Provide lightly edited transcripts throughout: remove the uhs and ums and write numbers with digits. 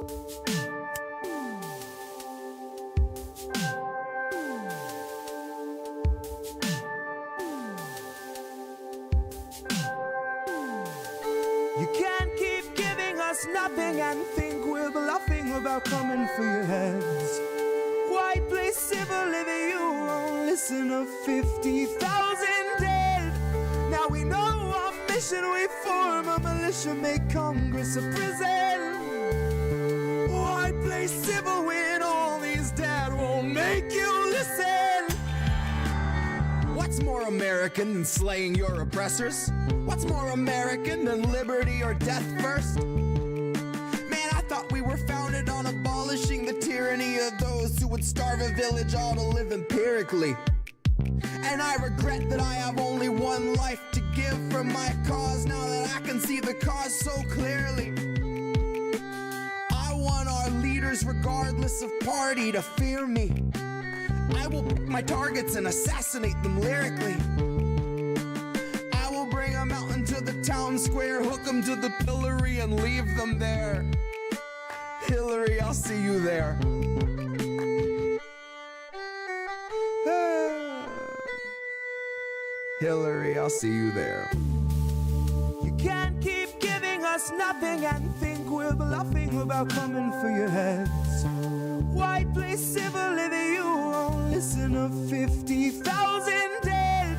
You can't keep giving us nothing and think we're bluffing about coming for your heads. Why play civil if you won't listen to 50,000 dead? Now we know our mission, we form a militia, make Congress a prison. Why play civil when all these dead won't make you listen? What's more American than slaying your oppressors? What's more American than liberty or death first? Man, I thought we were founded on abolishing the tyranny of those who would starve a village all to live empirically. And I regret that I have only one life to give for my cause now that I can see the cause so clearly. I want our leaders, regardless of party, to fear me. I will pick my targets and assassinate them lyrically. I will bring them out into the town square, hook them to the pillory and leave them there. Hillary, I'll see you there. Hillary, I'll see you there. You can't keep giving us nothing and think we're bluffing about coming for your heads. Why play civil if you won't listen to 50,000 dead?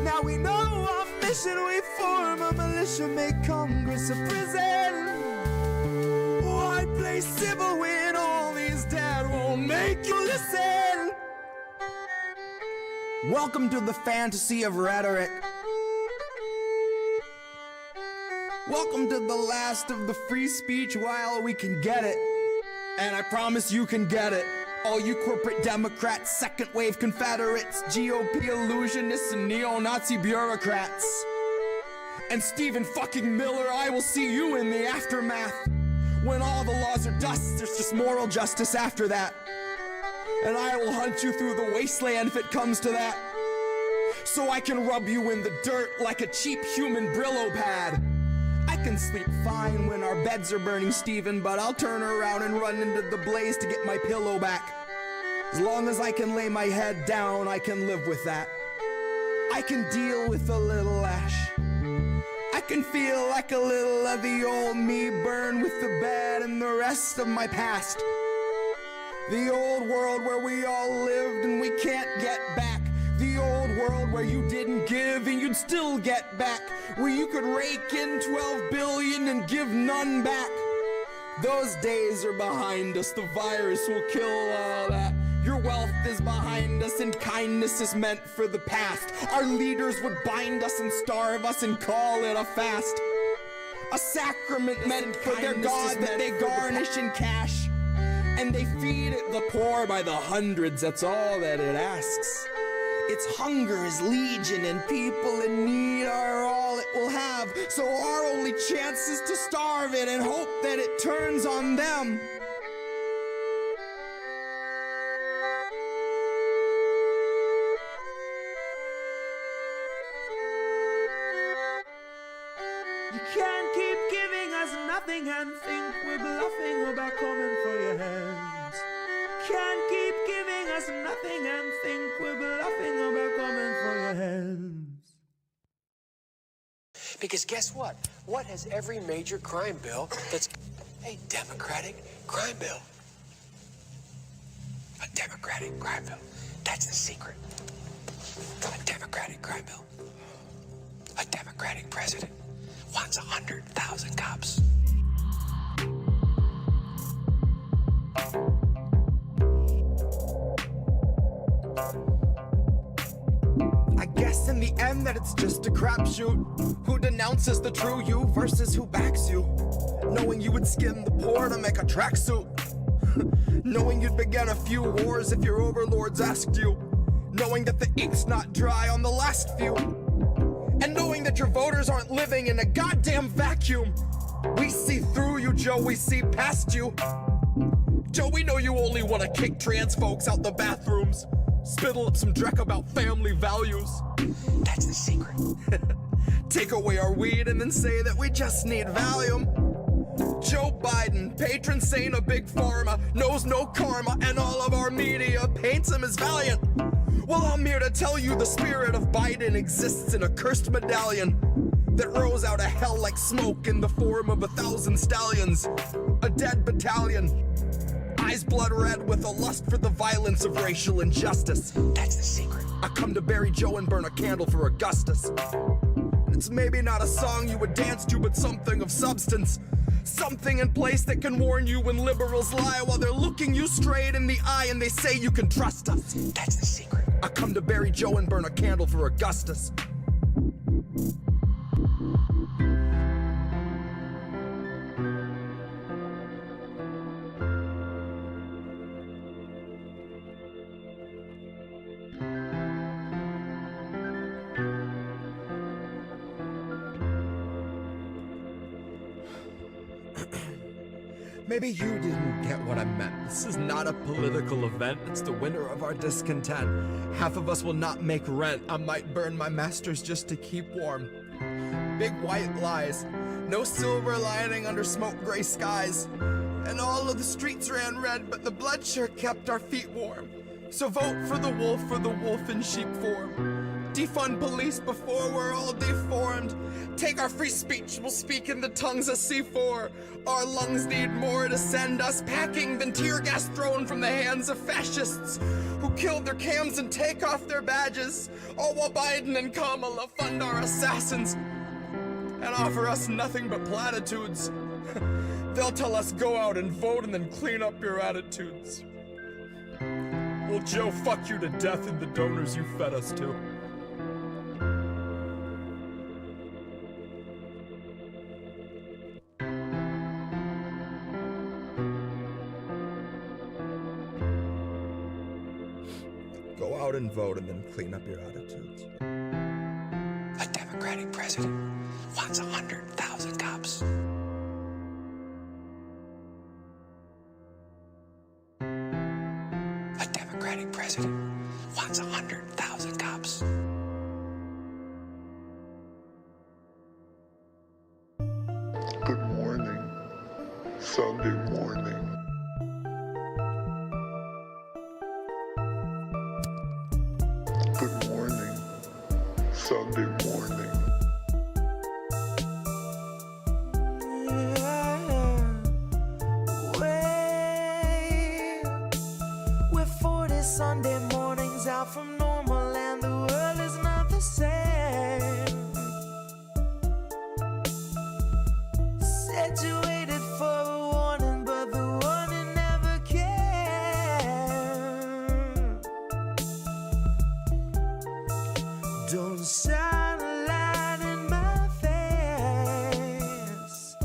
Now we know our mission, we form a militia, make Congress a prison. Why play civil when all these dead won't make you listen? Welcome to the fantasy of rhetoric. Welcome to the last of the free speech while we can get it. And I promise you can get it. All you corporate Democrats, second wave Confederates, GOP illusionists, and neo-Nazi bureaucrats. And Stephen fucking Miller, I will see you in the aftermath. When all the laws are dust, there's just moral justice after that. And I will hunt you through the wasteland if it comes to that. So I can rub you in the dirt like a cheap human Brillo pad. I can sleep fine when our beds are burning, Stephen, but I'll turn around and run into the blaze to get my pillow back. As long as I can lay my head down, I can live with that. I can deal with a little ash. I can feel like a little of the old me burn with the bed and the rest of my past. The old world where we all lived and we can't get back. The old world where you didn't give and you'd still get back. Where you could rake in 12 billion and give none back. Those days are behind us, the virus will kill all that. Your wealth is behind us and kindness is meant for the past. Our leaders would bind us and starve us and call it a fast. A sacrament meant for their God that they garnish in cash. And they feed it the poor by the hundreds, that's all that it asks. Its hunger is legion and people in need are all it will have. So our only chance is to starve it and hope that it turns on them. You can't keep giving us nothing and think we're bluffing about coming for your heads. Can't keep giving us nothing and think we're bluffing about coming for your heads. Because guess what? What has every major crime bill that's a Democratic crime bill? A Democratic crime bill. That's the secret. A Democratic crime bill. A Democratic president wants 100,000 cops. I guess in the end that it's just a crapshoot. Who denounces the true you versus who backs you? Knowing you would skin the poor to make a tracksuit. Knowing you'd begin a few wars if your overlords asked you. Knowing that the ink's not dry on the last few. And knowing that your voters aren't living in a goddamn vacuum. We see through you, Joe, we see past you. Joe, we know you only want to kick trans folks out the bathrooms. Spittle up some dreck about family values. That's the secret. Take away our weed and then say that we just need Valium. Joe Biden, patron saint of big pharma, knows no karma, and all of our media paints him as valiant. Well, I'm here to tell you the spirit of Biden exists in a cursed medallion that rose out of hell like smoke in the form of 1,000 stallions. A dead battalion, eyes blood red with a lust for the violence of racial injustice. That's the secret. I come to bury Joe and burn a candle for Augustus. It's maybe not a song you would dance to, but something of substance. Something in place that can warn you when liberals lie while they're looking you straight in the eye and they say you can trust us. That's the secret. I come to bury Joe and burn a candle for Augustus. Maybe you didn't get what I meant. This is not a political event. It's the winter of our discontent. Half of us will not make rent. I might burn my masters just to keep warm. Big white lies. No silver lining under smoke gray skies. And all of the streets ran red, but the blood sure kept our feet warm. So vote for the wolf in sheep form. Defund police before we're all deformed. Take our free speech, we'll speak in the tongues of C4. Our lungs need more to send us packing than tear gas thrown from the hands of fascists who killed their cams and take off their badges. All while Biden and Kamala fund our assassins and offer us nothing but platitudes. They'll tell us go out and vote and then clean up your attitudes. Well, Joe, fuck you to death and the donors you fed us to. Go out and vote and then clean up your attitudes. A Democratic president wants 100,000 cops. A Democratic president wants 100,000 cops. Good morning, Sunday morning. Good morning, Sunday morning. We're 40 Sunday mornings out from normal and the world is not the same. Said you waited for a warning, but the warning never came. Don't shine a light in my face.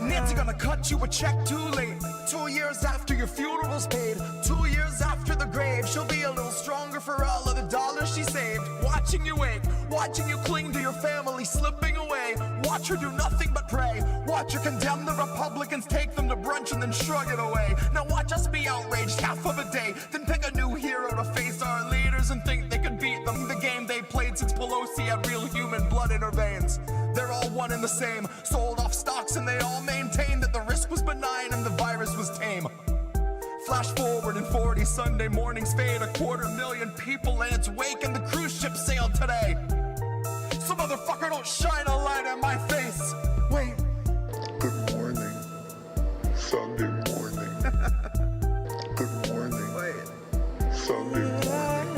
Nancy gonna cut you a check too late. 2 years after your funeral's paid. 2 years after the grave. She'll be a little stronger for all of the dollars she saved. Watching you wake, watching you cling to your family slipping away. Watch her do nothing but pray. Watch her condemn the Republicans, take them to brunch and then shrug it away. Now watch us be outraged half of a day, then pick a new hero to face our leaders and think they could beat them. The game they played since Pelosi had real human blood in her veins. They're all one and the same, sold off stocks and they all maintain that the risk was benign and the virus was tame. Flash forward and 40 Sunday mornings fade, 250,000 people in its wake and the cruise ship sailed today. So motherfucker, don't shine a light in my face. Wait. Good morning, Sunday morning. Good morning, Wait. Sunday morning.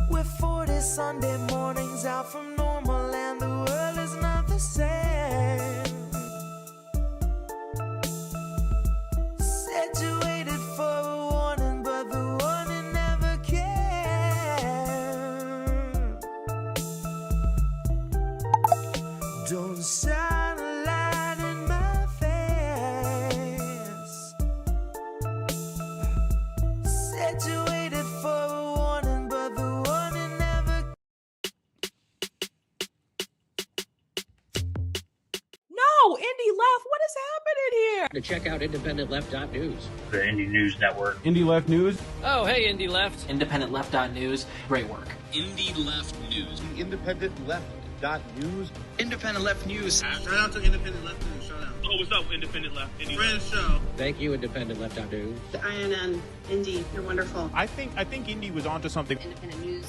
We're 40 Sunday mornings out from normal and the world is not the same. Said you waited for a warning, but the warning never came. Don't shine a light in my face. Said you to check out independentleft.news. The Indie News Network. Indie Left News. Oh, hey, Indie Left. Independentleft.news. Great work. Indie Left News. Independentleft.news. Independent Left News. Shout out to Independent Left News. Shout out. Oh, what's up, Independent Left? Friends show. Thank you, independentleft.news. The INN, Indie, you're wonderful. I think Indie was onto something. Independent News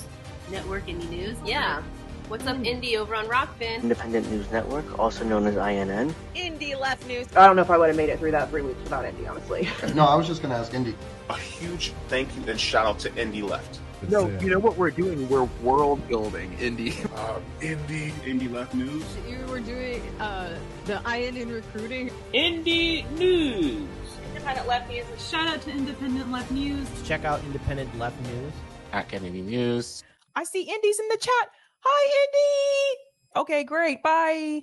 Network, Indie News. Yeah. What's up, Indie, over on Rockfin? Independent News Network, also known as INN. Indie Left News. I don't know if I would have made it through that 3 weeks without Indie, honestly. No, I was just going to ask Indy. A huge thank you and shout out to Indie Left. No, you know what we're doing? We're world building, Indie. Indie Left News. You were doing the INN recruiting. Indie News. Independent Left News. Shout out to Independent Left News. Check out Independent Left News. Racket News. I see Indie's in the chat. Hi, Indie! Okay, great. Bye.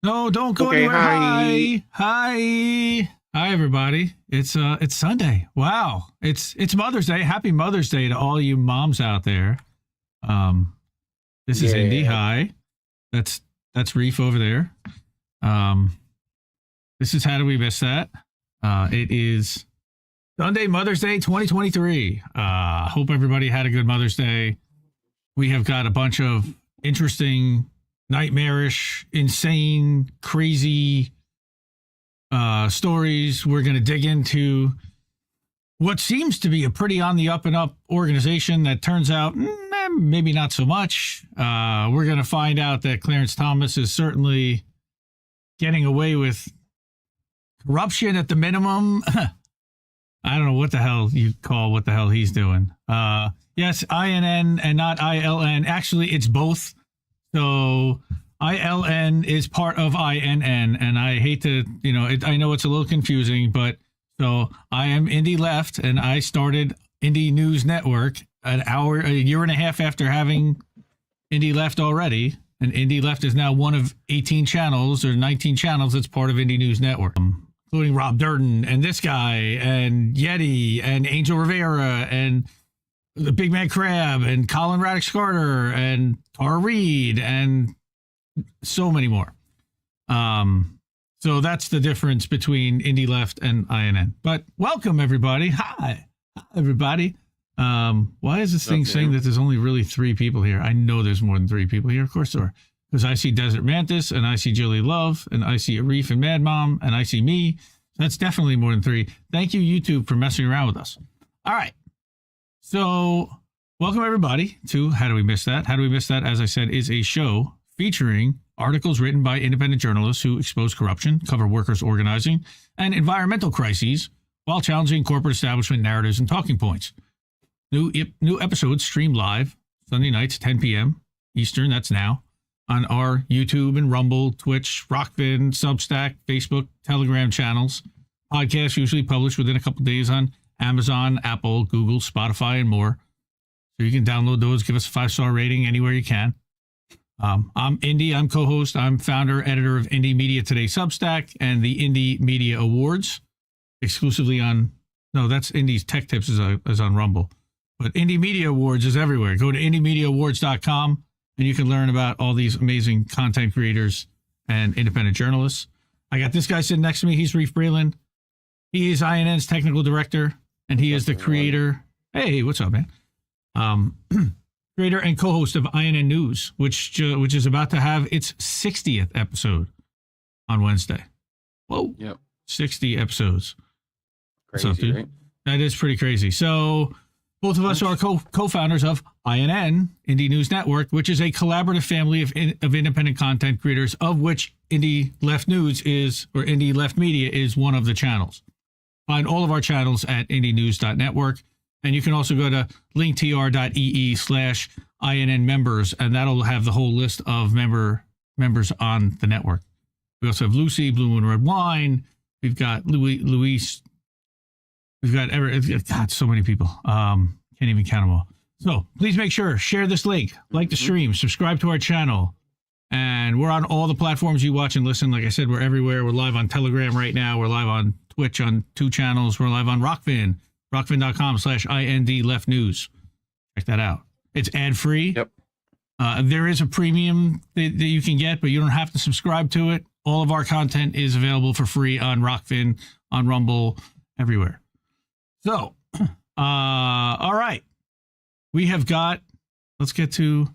No, don't go anywhere. Hi, everybody. It's Sunday. Wow. It's Mother's Day. Happy Mother's Day to all you moms out there. This is Indy. Hi. That's Reef over there. This is How Do We Miss That? It is Sunday, Mother's Day 2023. Hope everybody had a good Mother's Day. We have got a bunch of interesting, nightmarish, insane, crazy stories. We're going to dig into what seems to be a pretty on the up and up organization that turns out maybe not so much. We're going to find out that Clarence Thomas is certainly getting away with corruption at the minimum. I don't know what the hell you call what the hell he's doing. Yes, INN and not ILN. Actually, it's both. So ILN is part of INN, and I hate to, I know it's a little confusing, but so I am Indie Left, and I started Indie News Network a year and a half after having Indie Left already, and Indie Left is now one of 18 channels or 19 channels that's part of Indie News Network, including Rob Durden and this guy and Yeti and Angel Rivera and the Big Man Crab and Colin Radix Carter and Tara Reid and so many more. So that's the difference between Indie Left and INN. But welcome, everybody. Hi, everybody. Why is this thing saying that there's only really 3 people here? I know there's more than 3 people here. Of course there are. Because I see Desert Mantis, and I see Julie Love, and I see Reef and Mad Mom, and I see me. That's definitely more than 3. Thank you, YouTube, for messing around with us. All right. So welcome, everybody, to How Do We Miss That? How Do We Miss That, as I said, is a show featuring articles written by independent journalists who expose corruption, cover workers' organizing, and environmental crises while challenging corporate establishment narratives and talking points. New episodes stream live Sunday nights, 10 p.m. Eastern, that's now, on our YouTube and Rumble, Twitch, Rockfin, Substack, Facebook, Telegram channels. Podcasts usually published within a couple days on Amazon, Apple, Google, Spotify, and more. So you can download those, give us a 5-star rating anywhere you can. I'm Indy. I'm co-host. I'm founder, editor of Indie Media Today Substack and the Indie Media Awards, exclusively on, no, that's Indie's Tech Tips is on Rumble. But Indie Media Awards is everywhere. Go to indiemediaawards.com and you can learn about all these amazing content creators and independent journalists. I got this guy sitting next to me. He's Reef Breland. He is INN's technical director, and he is the creator. Hey, what's up, man? Creator and co-host of INN News, which is about to have its 60th episode on Wednesday. Whoa. Yep. 60 episodes. Crazy, what's up, dude? Right? That is pretty crazy. So both of us are co-founders of INN, Indie News Network, which is a collaborative family of independent content creators, of which Indie Left News is, or Indie Left Media is one of the channels. Find all of our channels at indienews.network. And you can also go to linktr.ee/INN members, and that'll have the whole list of members on the network. We also have Lucy, Blue Moon Red Wine. We've got Luis. We've got God, so many people. Can't even count them all. So please make sure, share this link, like the stream, subscribe to our channel. And we're on all the platforms you watch and listen. Like I said, we're everywhere. We're live on Telegram right now. We're live on Twitch on 2 channels. We're live on Rockfin, rockfin.com/IND-Left-News. Check that out. It's ad-free. Yep. There is a premium that you can get, but you don't have to subscribe to it. All of our content is available for free on Rockfin, on Rumble, everywhere. So, all right. We have got, let's get to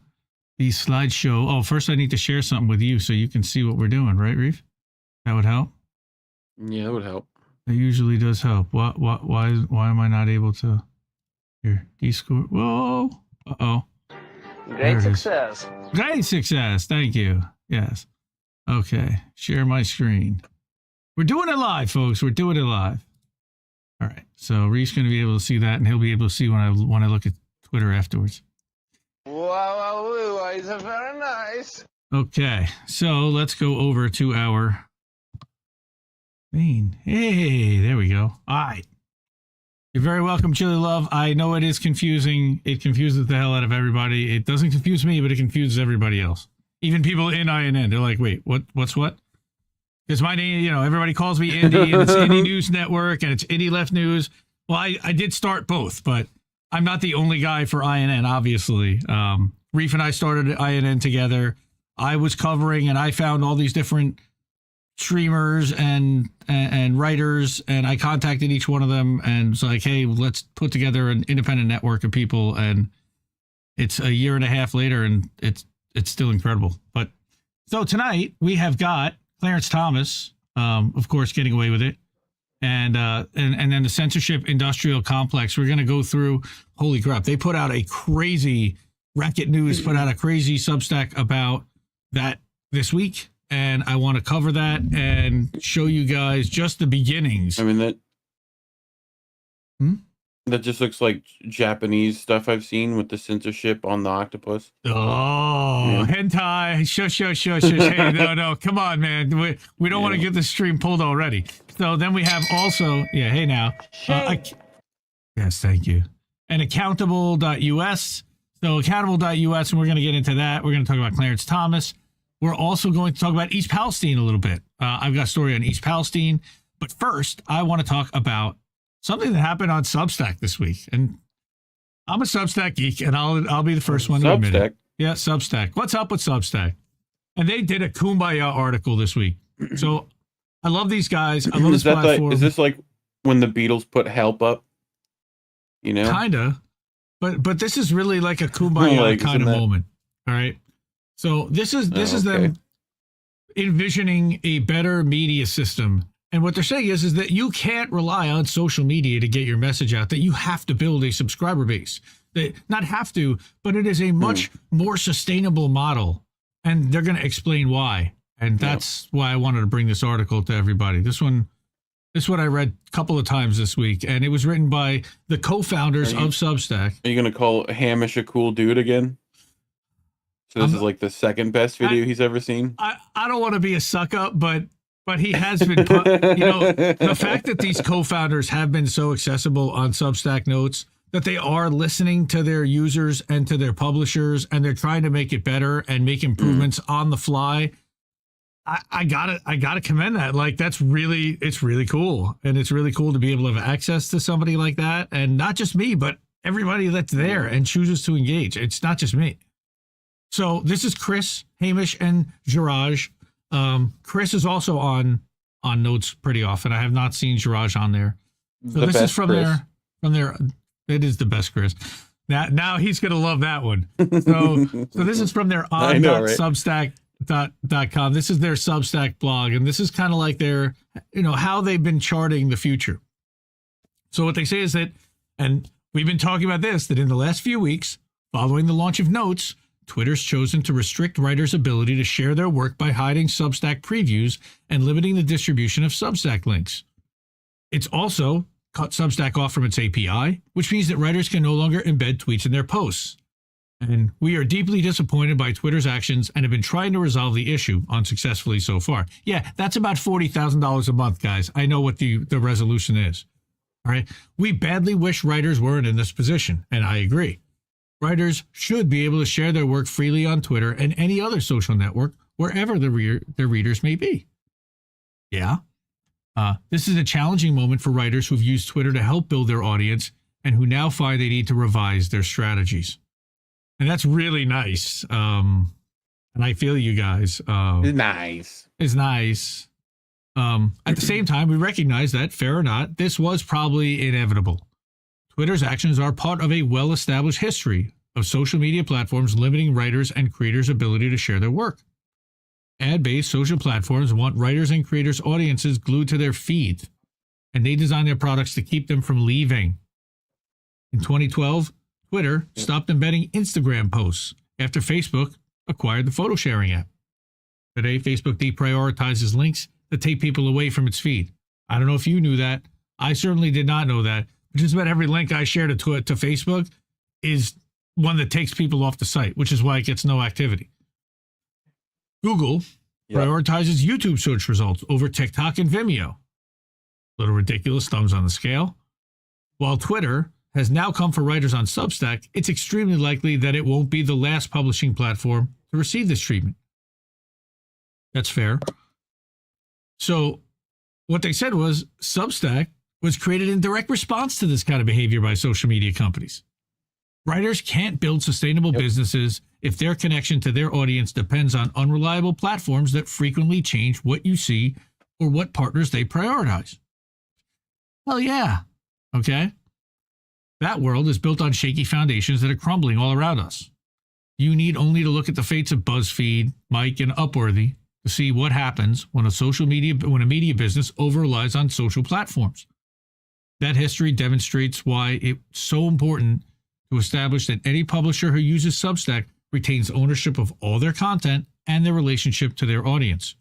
the slideshow. Oh, first I need to share something with you so you can see what we're doing, right, Reef? That would help? Yeah, that would help. It usually does help. Why am I not able to? Here, D-score. Whoa. Uh-oh. Great success. Great success. Thank you. Yes. Okay. Share my screen. We're doing it live, folks. We're doing it live. All right. So Reef's going to be able to see that, and he'll be able to see when I look at Twitter afterwards. Wow, it's very nice. Okay. So let's go over to our main. Hey, there we go. All right. You're very welcome, Chili Love. I know it is confusing. It confuses the hell out of everybody. It doesn't confuse me, but it confuses everybody else. Even people in INN. They're like, wait, what's what? Because my name, everybody calls me Indy, and it's Indie News Network, and it's Indie Left News. Well, I did start both, but I'm not the only guy for INN, obviously. Reef and I started INN together. I was covering, and I found all these different streamers and writers, and I contacted each one of them and was like, hey, let's put together an independent network of people. And it's a year and a half later, and it's still incredible. But so tonight we have got Clarence Thomas, of course, getting away with it, and then the Censorship-Industrial complex. We're going to go through. Holy crap! They put out a crazy Racket News put out a crazy Substack about that this week. And I want to cover that and show you guys just the beginnings. I mean, that just looks like Japanese stuff I've seen with the censorship on the octopus. Oh, hentai. Shush. Hey, no. Come on, man. We don't want to get the stream pulled already. So then we have also, hey, now. Yes, thank you. And accountable.us. So accountable.us, and we're going to get into that. We're going to talk about Clarence Thomas. We're also going to talk about East Palestine a little bit. I've got a story on East Palestine. But first, I want to talk about something that happened on Substack this week. And I'm a Substack geek, and I'll be the first one to admit it. Yeah, Substack. What's up with Substack? And they did a Kumbaya article this week. So I love these guys. I love this platform. Is this like when the Beatles put help up? Kinda. But this is really like a Kumbaya kind of moment. All right. So this is them envisioning a better media system. And what they're saying is that you can't rely on social media to get your message out, that you have to build a subscriber base. Not have to, but it is a much more sustainable model. And they're going to explain why. And that's why I wanted to bring this article to everybody. This one I read a couple of times this week, and it was written by the co-founders of Substack. Are you going to call Hamish a cool dude again? So this is like the second best video he's ever seen? I don't want to be a suck-up, but he has been put, the fact that these co-founders have been so accessible on Substack Notes, that they are listening to their users and to their publishers, and they're trying to make it better and make improvements on the fly. I gotta commend that. Like, it's really cool. And it's really cool to be able to have access to somebody like that. And not just me, but everybody that's there and chooses to engage. It's not just me. So this is Chris, Hamish, and Jiraj. Chris is also on Notes pretty often. I have not seen Jiraj on there. So this is from their. It is the best Chris. Now he's gonna love that one. So this is from their on.substack.com. This is their Substack blog, and this is kind of like their, how they've been charting the future. So what they say is that, and we've been talking about this, that in the last few weeks, following the launch of Notes, Twitter's chosen to restrict writers' ability to share their work by hiding Substack previews and limiting the distribution of Substack links. It's also cut Substack off from its API, which means that writers can no longer embed tweets in their posts. And we are deeply disappointed by Twitter's actions and have been trying to resolve the issue unsuccessfully so far. Yeah, that's about $40,000 a month, guys. I know what the resolution is. All right. We badly wish writers weren't in this position, and I agree. Writers should be able to share their work freely on Twitter and any other social network, wherever their readers may be. Yeah. This is a challenging moment for writers who've used Twitter to help build their audience and who now find they need to revise their strategies. And that's really nice. And I feel you guys. Nice. It's nice. At the same time, we recognize that, fair or not, this was probably inevitable. Twitter's actions are part of a well-established history of social media platforms limiting writers and creators' ability to share their work. Ad-based social platforms want writers and creators' audiences glued to their feeds, and they design their products to keep them from leaving. In 2012, Twitter stopped embedding Instagram posts after Facebook acquired the photo sharing app. Today, Facebook deprioritizes links that take people away from its feed. I don't know if you knew that. I certainly did not know that. Just about every link I share to Facebook is one that takes people off the site, which is why it gets no activity. Google prioritizes YouTube search results over TikTok and Vimeo. Little ridiculous, thumbs on the scale. While Twitter has now come for writers on Substack, it's extremely likely that it won't be the last publishing platform to receive this treatment. That's fair. So what they said was Substack was created in direct response to this kind of behavior by social media companies. Writers can't build sustainable businesses if their connection to their audience depends on unreliable platforms that frequently change what you see or what partners they prioritize. Hell yeah. Okay. That world is built on shaky foundations that are crumbling all around us. You need only to look at the fates of BuzzFeed, Mike, and Upworthy to see what happens when a media business over-relies on social platforms. That history demonstrates why it's so important to establish that any publisher who uses Substack retains ownership of all their content and their relationship to their audience.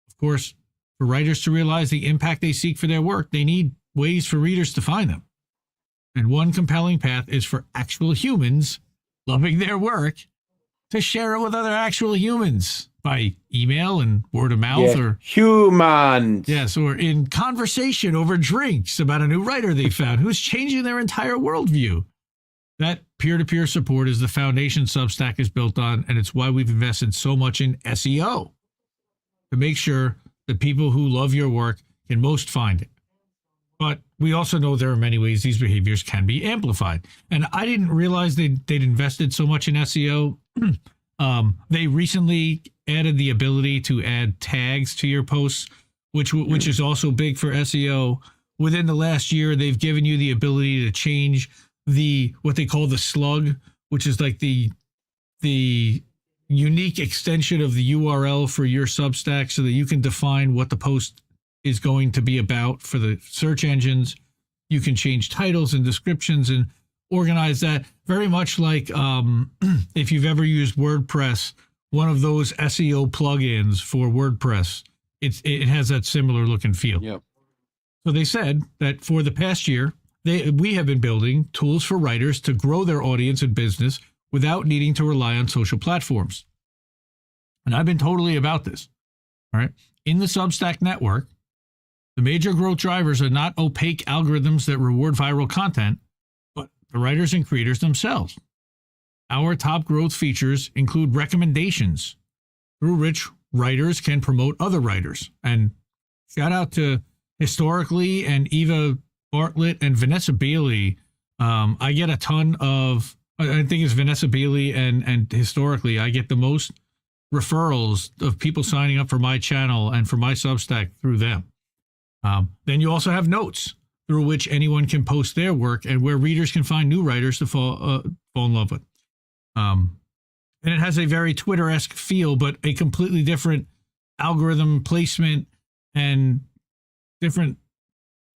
Of course, for writers to realize the impact they seek for their work, they need ways for readers to find them. And one compelling path is for actual humans loving their work to share it with other actual humans by email and word of mouth or humans. Yes, or in conversation over drinks about a new writer they found who's changing their entire worldview. That peer-to-peer support is the foundation Substack is built on, and it's why we've invested so much in SEO to make sure that people who love your work can most find it. But we also know there are many ways these behaviors can be amplified. And I didn't realize they'd invested so much in SEO. They recently added the ability to add tags to your posts, which is also big for SEO. Within the last year, they've given you the ability to change what they call the slug, which is like the unique extension of the URL for your Substack so that you can define what the post is going to be about for the search engines. You can change titles and descriptions and organize that very much like if you've ever used WordPress, one of those SEO plugins for WordPress, it has that similar look and feel. Yep. So they said that for the past year, we have been building tools for writers to grow their audience and business without needing to rely on social platforms. And I've been totally about this. All right. In the Substack network, the major growth drivers are not opaque algorithms that reward viral content, but the writers and creators themselves. Our top growth features include recommendations through which writers can promote other writers. And shout out to Historically and Eva Bartlett and Vanessa Bailey. I get a ton of, I think it's Vanessa Bailey and Historically, I get the most referrals of people signing up for my channel and for my Substack through them. Then you also have notes through which anyone can post their work and where readers can find new writers to fall in love with. And it has a very Twitter-esque feel, but a completely different algorithm placement and different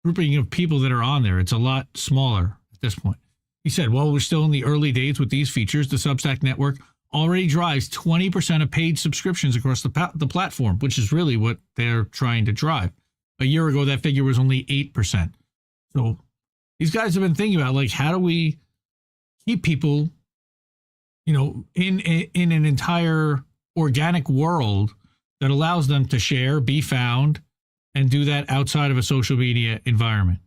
grouping of people that are on there. It's a lot smaller at this point. He said, while we're still in the early days with these features, the Substack network already drives 20% of paid subscriptions across the platform, which is really what they're trying to drive. A year ago, that figure was only 8%. So these guys have been thinking about, like, how do we keep people, in an entire organic world that allows them to share, be found, and do that outside of a social media environment.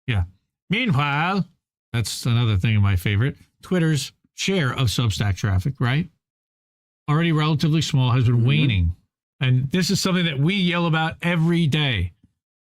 Yeah. Meanwhile, that's another thing of my favorite. Twitter's share of Substack traffic, right? Already relatively small, has been waning. And this is something that we yell about every day.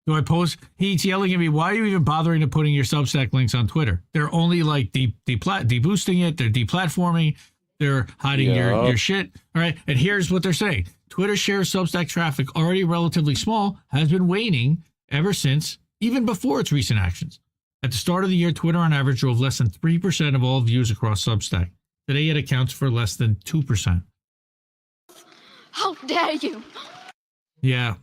Do I post? He's yelling at me, why are you even bothering to putting your Substack links on Twitter? They're only like deboosting it. They're deplatforming. They're hiding your shit. All right. And here's what they're saying. Twitter shares Substack traffic, already relatively small, has been waning ever since, even before its recent actions. At the start of the year, Twitter on average drove less than 3% of all views across Substack. Today, it accounts for less than 2%. How dare you? Yeah.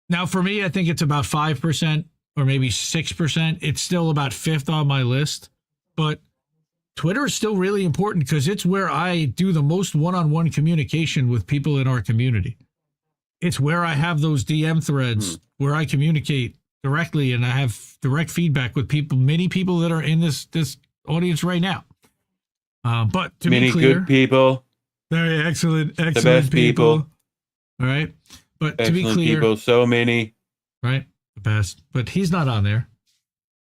Now, for me, I think it's about 5% or maybe 6%. It's still about fifth on my list. But Twitter is still really important because it's where I do the most one-on-one communication with people in our community. It's where I have those DM threads where I communicate directly and I have direct feedback with people, many people that are in this audience right now. But to be clear, good people, very excellent the best people. All right, but excellent to be clear, people, so many, right? The best, but he's not on there.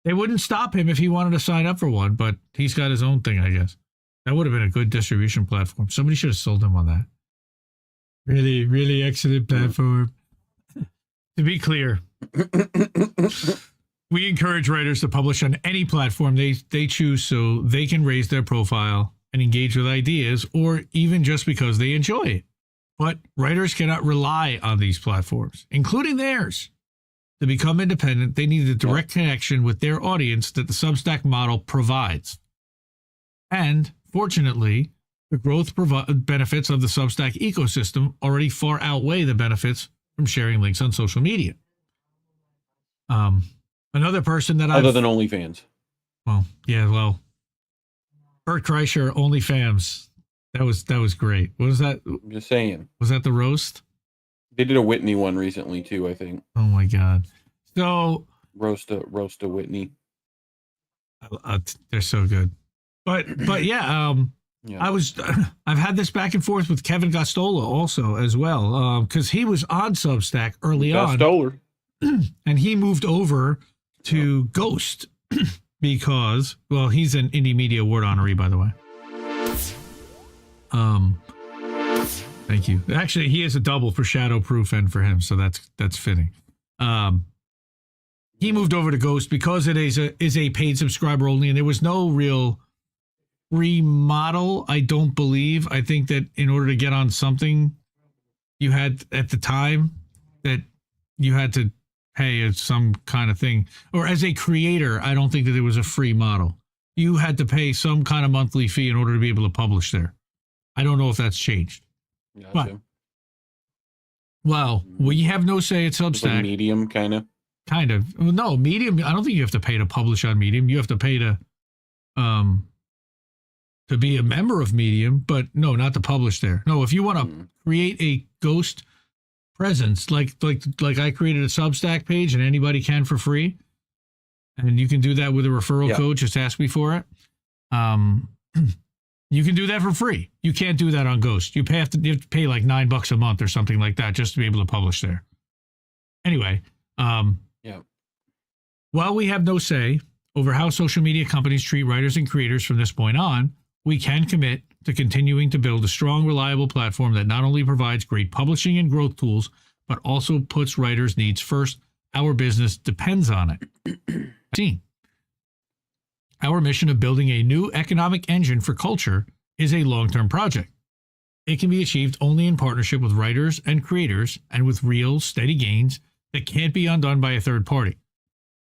They wouldn't stop him if he wanted to sign up for one, but he's got his own thing, I guess. That would have been a good distribution platform. Somebody should have sold him on that. Really, really excellent platform. To be clear, we encourage writers to publish on any platform they choose so they can raise their profile and engage with ideas, or even just because they enjoy it. But writers cannot rely on these platforms, including theirs. To become independent, they need a direct connection with their audience that the Substack model provides. And, fortunately, the growth benefits of the Substack ecosystem already far outweigh the benefits from sharing links on social media. Another person that other than OnlyFans. Well, yeah, well, Bert Kreischer, OnlyFans. That was great. What was that? I'm just saying. Was that the roast? They did a Whitney one recently too, I think. Oh my God. So roast a Whitney. They're so good. But yeah, I've had this back and forth with Kevin Gostola also as well, because he was on Substack early on, and he moved over to Ghost because, well, he's an Indie Media Award honoree, by the way. Thank you. Actually, he is a double for Shadowproof and for him, so that's fitting. He moved over to Ghost because it is a paid subscriber only, and there was no real free model, I don't believe. I think that in order to get on something, you had at the time that you had to pay some kind of thing. Or as a creator, I don't think that there was a free model. You had to pay some kind of monthly fee in order to be able to publish there. I don't know if that's changed. Gotcha. But, well, we have no say at Substack. Like Medium, kind of. Kind of. Well, no, Medium, I don't think you have to pay to publish on Medium. You have to pay to be a member of Medium, but no, not to publish there. No, if you want to create a Ghost presence, like I created a Substack page and anybody can for free, and you can do that with a referral code, just ask me for it. You can do that for free. You can't do that on Ghost. You have to pay like $9 a month or something like that just to be able to publish there. Anyway, while we have no say over how social media companies treat writers and creators from this point on, we can commit to continuing to build a strong, reliable platform that not only provides great publishing and growth tools, but also puts writers' needs first. Our business depends on it. Our mission of building a new economic engine for culture is a long-term project. It can be achieved only in partnership with writers and creators and with real, steady gains that can't be undone by a third party.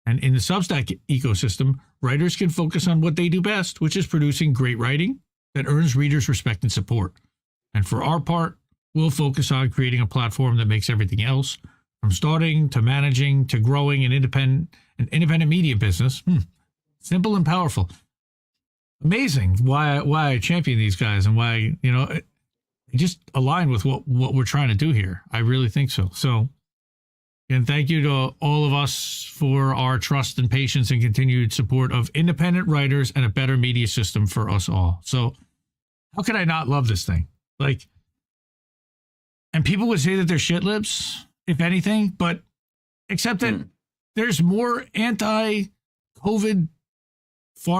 And in the Substack ecosystem, writers can focus on what they do best, which is producing great writing that earns readers' respect and support. And for our part, we'll focus on creating a platform that makes everything else, from starting to managing to growing an independent media business, simple and powerful. Amazing why I champion these guys and why, they just align with what we're trying to do here. I really think so. So, and thank you to all of us for our trust and patience and continued support of independent writers and a better media system for us all. So how could I not love this thing? And people would say that they're shit libs, if anything, but except that there's more anti-COVID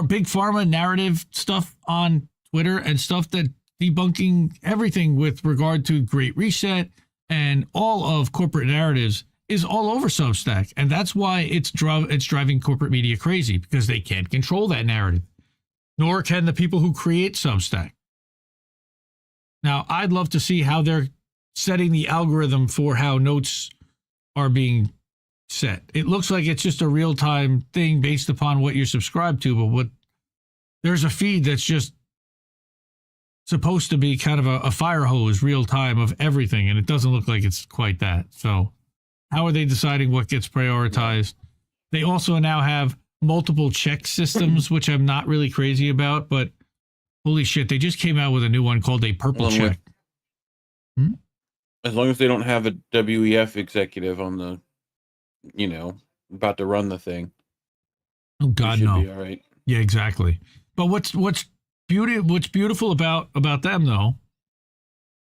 big pharma narrative stuff on Twitter and stuff that debunking everything with regard to Great Reset and all of corporate narratives is all over Substack. And that's why it's driving corporate media crazy, because they can't control that narrative. Nor can the people who create Substack. Now, I'd love to see how they're setting the algorithm for how notes are being set. It looks like it's just a real-time thing based upon what you're subscribed to, but there's a feed that's just supposed to be kind of a fire hose real-time of everything, and it doesn't look like it's quite that. So how are they deciding what gets prioritized? They also now have multiple check systems, which I'm not really crazy about, but holy shit, they just came out with a new one called a purple check. As long as they don't have a WEF executive on the, about to run the thing. Oh God, no. Be all right. Yeah, exactly. But what's beautiful about them though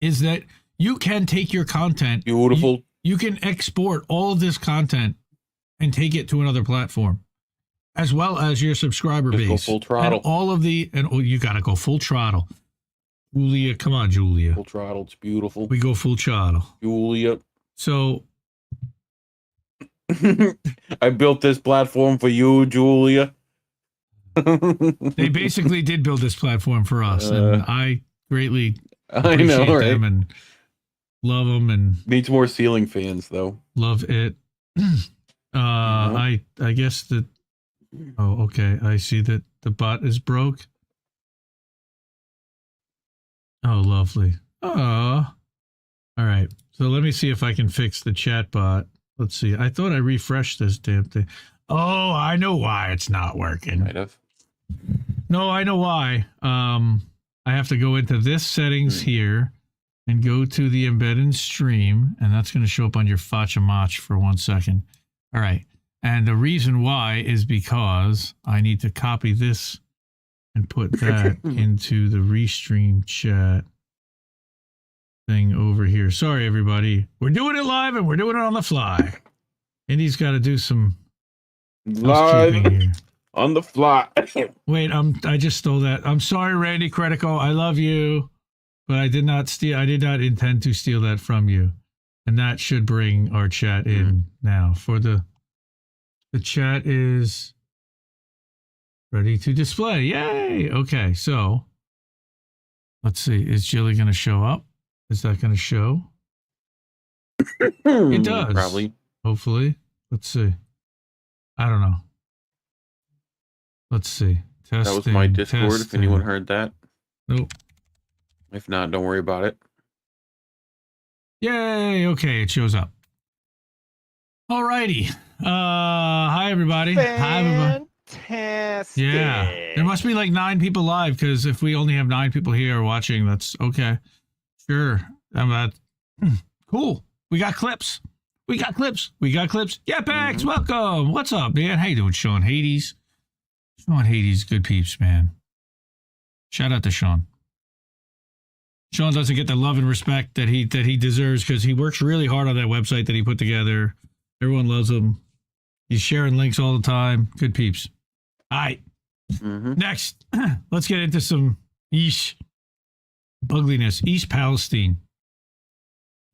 is that you can take your content. Beautiful. You can export all of this content and take it to another platform, as well as your subscriber base. Go full throttle. You got to go full throttle. Julia, come on, Julia. Full throttle, it's beautiful. We go full throttle. Julia. So I built this platform for you, Julia. They basically did build this platform for us, and I greatly appreciate them and love them. And needs more ceiling fans, though. Love it. I guess that. Oh, okay. I see that the bot is broke. Oh, lovely. Oh, all right. So let me see if I can fix the chat bot. Let's see. I thought I refreshed this damn thing. Oh, I know why it's not working. Might have. No, I know why. I have to go into this settings here and go to the embedded stream, and that's going to show up on your Fachamach for 1 second. All right. And the reason why is because I need to copy this and put that into the restream chat thing over here. Sorry, everybody. We're doing it live and we're doing it on the fly. Indy's got to do some live here. On the fly. Wait, I just stole that. I'm sorry, Randy Credico. I love you, but I did not intend to steal that from you. And that should bring our chat in now. For the chat is ready to display. Yay! Okay, so let's see. Is Jilly going to show up? Is that going to show? It does. Probably. Hopefully. Let's see. I don't know. Let's see. Testing, that was my Discord, testing. if anyone heard that. Nope. If not, don't worry about it. Yay! Okay, it shows up. Alrighty. Hi, everybody. Hi, everybody. Fantastic. Yeah. There must be like 9 people live, because if we only have 9 people here watching, that's okay. Sure. Cool. We got clips. Yeah, Pax, welcome. What's up, man? How you doing, Sean Hades? Sean Hades, good peeps, man. Shout out to Sean. Sean doesn't get the love and respect that he deserves, because he works really hard on that website that he put together. Everyone loves him. He's sharing links all the time. Good peeps. All right. Next, let's get into some bugliness. East Palestine.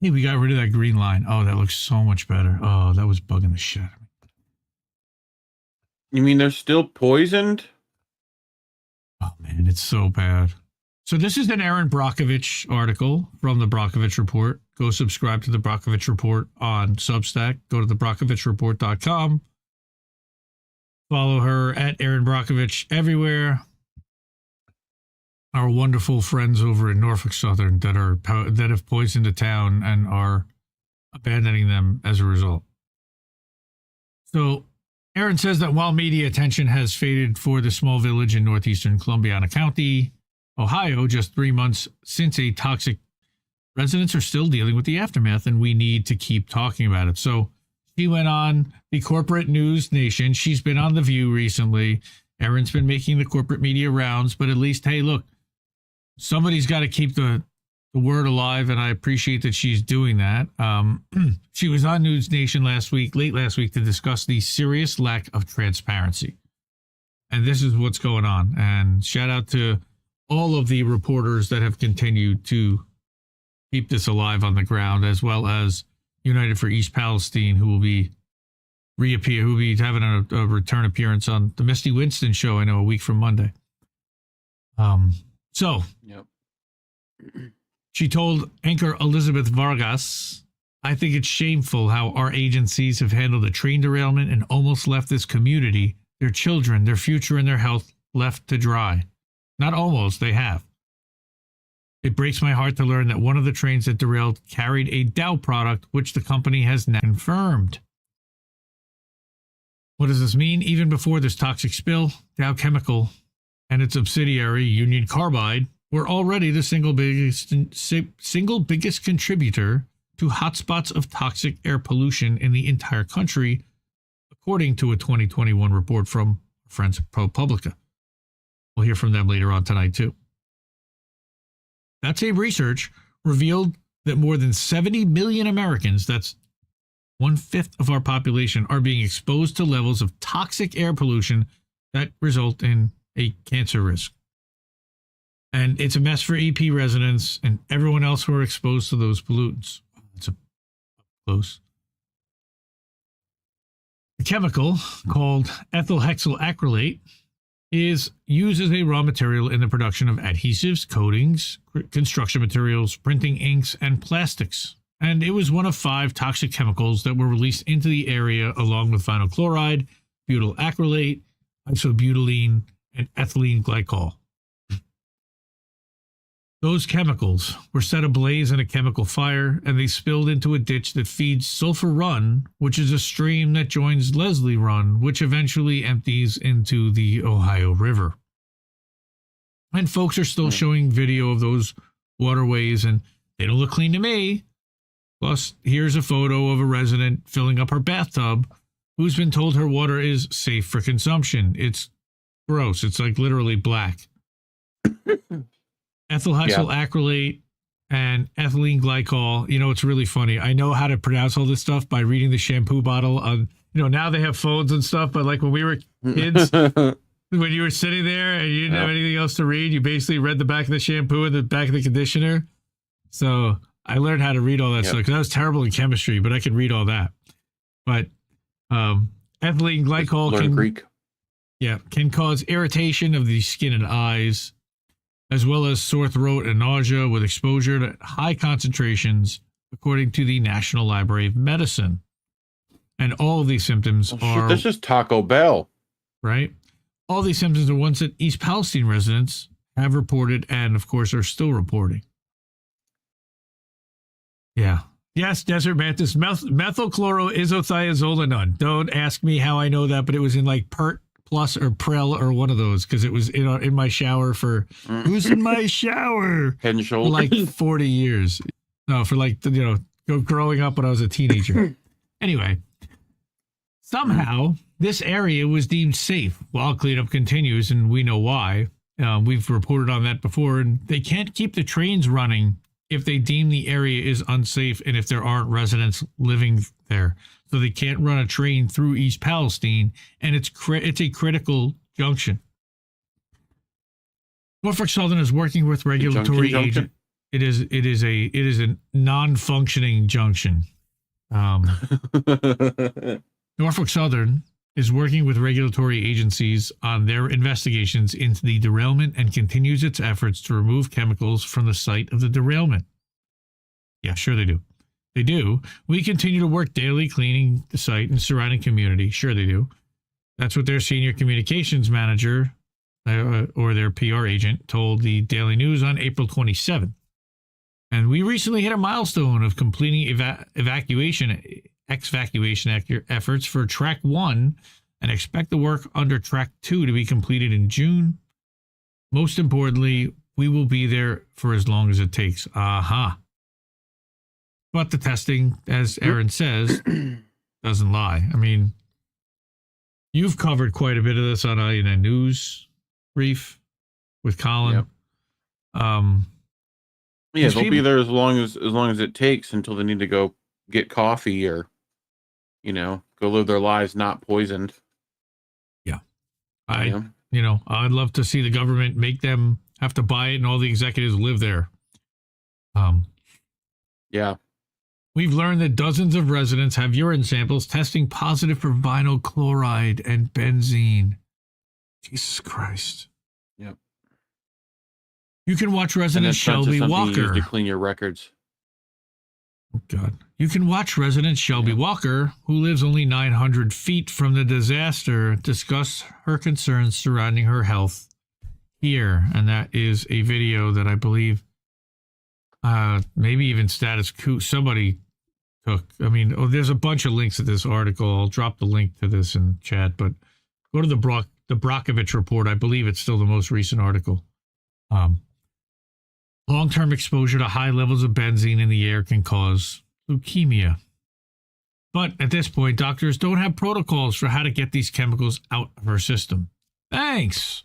Hey, we got rid of that green line. Oh, that looks so much better. Oh, that was bugging the shit out of me. You mean they're still poisoned? Oh, man, it's so bad. So this is an Aaron Brockovich article from the Brockovich Report. Go subscribe to the Brockovich Report on Substack. Go to thebrockovichReport.com. Follow her at Aaron Brockovich everywhere. Our wonderful friends over in Norfolk Southern that have poisoned the town and are abandoning them as a result. So Aaron says that while media attention has faded for the small village in northeastern Columbiana County, Ohio, just 3 months since a toxic, residents are still dealing with the aftermath, and we need to keep talking about it. So she went on the corporate news nation. She's been on The View recently. Erin's been making the corporate media rounds, but at least, hey, look, somebody's got to keep the word alive, and I appreciate that she's doing that. She was on News Nation late last week, to discuss the serious lack of transparency. And this is what's going on. And shout out to all of the reporters that have continued to keep this alive on the ground, as well as United for East Palestine, who will be having a return appearance on the Misty Winston show, I know, a week from Monday. So, yep. She told anchor Elizabeth Vargas, "I think it's shameful how our agencies have handled a train derailment and almost left this community, their children, their future, and their health left to dry. Not almost, they have. It breaks my heart to learn that one of the trains that derailed carried a Dow product, which the company has now confirmed." What does this mean? Even before this toxic spill, Dow Chemical and its subsidiary Union Carbide were already the single biggest contributor to hotspots of toxic air pollution in the entire country, according to a 2021 report from friends at ProPublica. We'll hear from them later on tonight, too. That same research revealed that more than 70 million Americans, that's 1/5 of our population, are being exposed to levels of toxic air pollution that result in a cancer risk. And it's a mess for EP residents and everyone else who are exposed to those pollutants. It's up close. The chemical, called ethyl hexyl acrylate, is used as a raw material in the production of adhesives, coatings, construction materials, printing inks, and plastics. And it was one of 5 toxic chemicals that were released into the area along with vinyl chloride, butyl acrylate, isobutylene, and ethylene glycol. Those chemicals were set ablaze in a chemical fire, and they spilled into a ditch that feeds Sulphur Run, which is a stream that joins Leslie Run, which eventually empties into the Ohio River. And folks are still showing video of those waterways, and they don't look clean to me. Plus, here's a photo of a resident filling up her bathtub who's been told her water is safe for consumption. It's gross. It's like literally black. Ethyl hexyl acrylate and ethylene glycol. You know, it's really funny. I know how to pronounce all this stuff by reading the shampoo bottle on, now they have phones and stuff, but like when we were kids, when you were sitting there and you didn't have anything else to read, you basically read the back of the shampoo and the back of the conditioner. So I learned how to read all that stuff because I was terrible in chemistry, but I could read all that. But ethylene glycol can cause irritation of the skin and eyes, as well as sore throat and nausea with exposure to high concentrations, according to the National Library of Medicine. And all of these symptoms are... That's just Taco Bell. Right? All these symptoms are ones that East Palestine residents have reported and, of course, are still reporting. Yeah. Yes, Desert Mantis, methylchloroisothiazolinone. Don't ask me how I know that, but it was in like PERT Plus or Prel or one of those, because it was in my shower for who's in my shower Head and Shoulders for like 40 years. No, for like growing up when I was a teenager. Anyway, somehow this area was deemed safe while cleanup continues, and we know why. We've reported on that before, and they can't keep the trains running if they deem the area is unsafe and if there aren't residents living there. So they can't run a train through East Palestine, and it's a critical junction. Norfolk Southern is working with regulatory agent. It is a non-functioning junction. Norfolk Southern is working with regulatory agencies on their investigations into the derailment and continues its efforts to remove chemicals from the site of the derailment. Yeah, sure they do. They do. We continue to work daily cleaning the site and surrounding community. Sure they do. That's what their senior communications manager or their PR agent told the Daily News on April 27th. And we recently hit a milestone of completing evacuation efforts for Track 1 and expect the work under Track 2 to be completed in June. Most importantly, we will be there for as long as it takes. Aha. But the testing, as Aaron says, doesn't lie. I mean, you've covered quite a bit of this on INN News, Reef, with Colin. Yep. Yeah, they'll be there as long as it takes until they need to go get coffee or, go live their lives not poisoned. Yeah. I'd love to see the government make them have to buy it and all the executives live there. Yeah. We've learned that dozens of residents have urine samples testing positive for vinyl chloride and benzene. Jesus Christ. Yep. You can watch And resident that's not just Shelby something you use Walker. to clean your records. Oh, God. You can watch resident Shelby Walker, who lives only 900 feet from the disaster, discuss her concerns surrounding her health here. And that is a video that I believe maybe even Status Quo, somebody took. I mean, there's a bunch of links to this article. I'll drop the link to this in chat, but go to the Brockovich report. I believe it's still the most recent article. Long-term exposure to high levels of benzene in the air can cause leukemia. But at this point, doctors don't have protocols for how to get these chemicals out of our system. Thanks.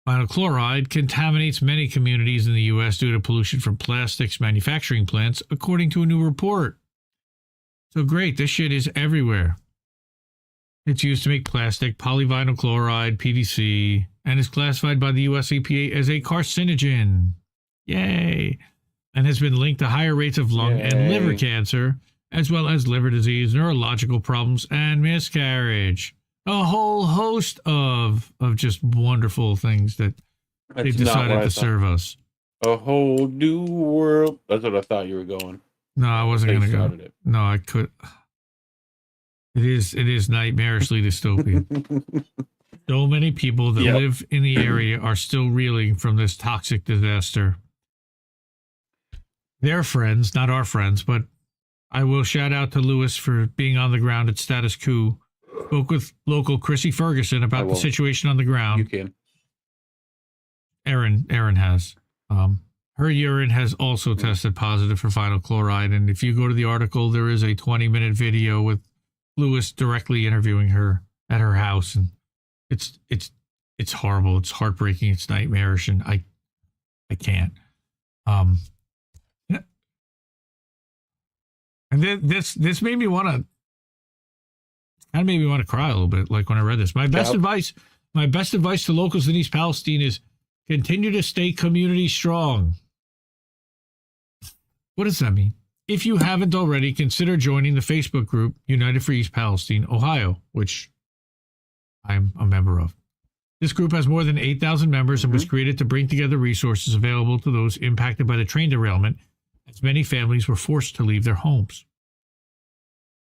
Vinyl chloride contaminates many communities in the U.S. due to pollution from plastics manufacturing plants, according to a new report. So great, this shit is everywhere. It's used to make plastic, polyvinyl chloride, PVC, and is classified by the U.S. EPA as a carcinogen. Yay! And has been linked to higher rates of lung and liver cancer, as well as liver disease, neurological problems, and miscarriage. A whole host of just wonderful things that they decided to serve us. A whole new world. That's what I thought you were going. No, I wasn't going to go. It. No, I could. It is nightmarishly dystopian. So many people that live in the area are still reeling from this toxic disaster. Their friends, not our friends, but I will shout out to Lewis for being on the ground at Status Quo. Spoke with local Chrissy Ferguson about the situation on the ground. You can. Erin has. Her urine has also tested positive for vinyl chloride, and if you go to the article, there is a 20-minute video with Lewis directly interviewing her at her house, and it's horrible. It's heartbreaking. It's nightmarish, and I can't. And then this made me want to. Kind of made me want to cry a little bit, like when I read this. My best advice to locals in East Palestine is continue to stay community strong. What does that mean? If you haven't already, consider joining the Facebook group United for East Palestine, Ohio, which I'm a member of. This group has more than 8,000 members and was created to bring together resources available to those impacted by the train derailment, as many families were forced to leave their homes.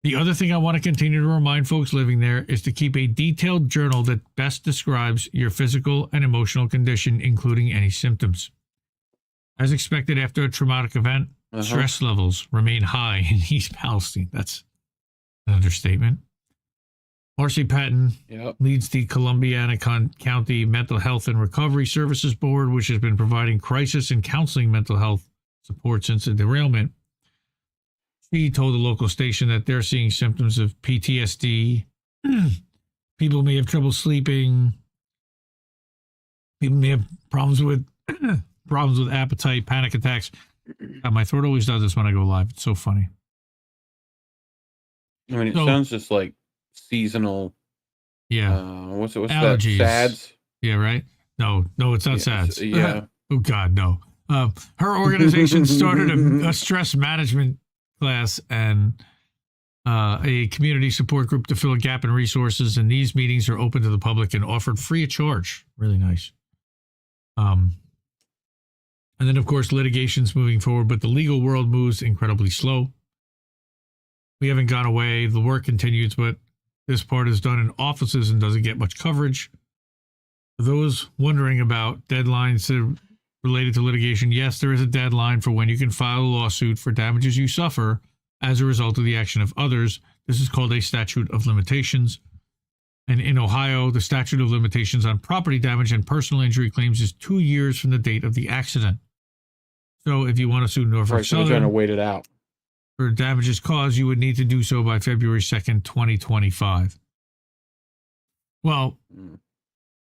The other thing I want to continue to remind folks living there is to keep a detailed journal that best describes your physical and emotional condition, including any symptoms. As expected after a traumatic event, stress levels remain high in East Palestine. That's an understatement. Marcy Patton leads the Columbiana County Mental Health and Recovery Services Board, which has been providing crisis and counseling mental health support since the derailment. She told the local station that they're seeing symptoms of PTSD. People may have trouble sleeping. People may have problems with appetite, panic attacks. My throat always does this when I go live. It's so funny. I mean, it sounds just like seasonal. Yeah. What's allergies. That? SADS? Yeah, right? No, it's not SADS. Yeah. Oh, God, no. Her organization started a stress management class and a community support group to fill a gap in resources, and these meetings are open to the public and offered free of charge. Really nice. And then, of course, litigation's moving forward, but the legal world moves incredibly slow. We haven't gone away. The work continues, but this part is done in offices and doesn't get much coverage. For those wondering about deadlines related to litigation, yes, there is a deadline for when you can file a lawsuit for damages you suffer as a result of the action of others. This is called a statute of limitations. And in Ohio, the statute of limitations on property damage and personal injury claims is 2 years from the date of the accident. So if you want to sue Norfolk So they're trying to wait it out. For damages caused, you would need to do so by February 2nd, 2025. Well,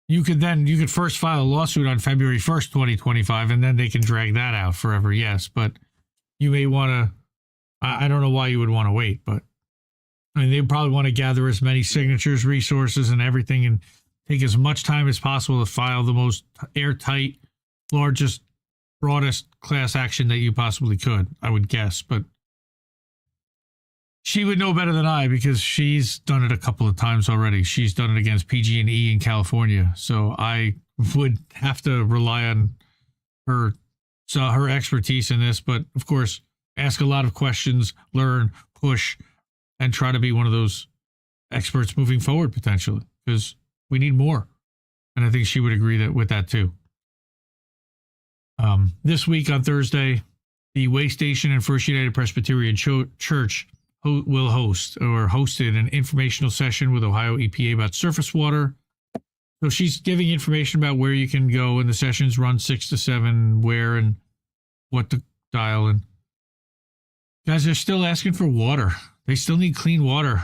you could first file a lawsuit on February 1st, 2025, and then they can drag that out forever, yes. But you may want to, I don't know why you would want to wait, but I mean, they probably want to gather as many signatures, resources, and everything, and take as much time as possible to file the most airtight, largest, broadest class action that you possibly could, I would guess. But she would know better than I because she's done it a couple of times already. She's done it against PG&E in California. So I would have to rely on her expertise in this, but of course, ask a lot of questions, learn, push, and try to be one of those experts moving forward potentially, because we need more. And I think she would agree with that too. This week on Thursday, the Way Station and First United Presbyterian Church will hosted an informational session with Ohio EPA about surface water. So she's giving information about where you can go, and the sessions run 6 to 7, where and what to dial. And guys, they're still asking for water. They still need clean water,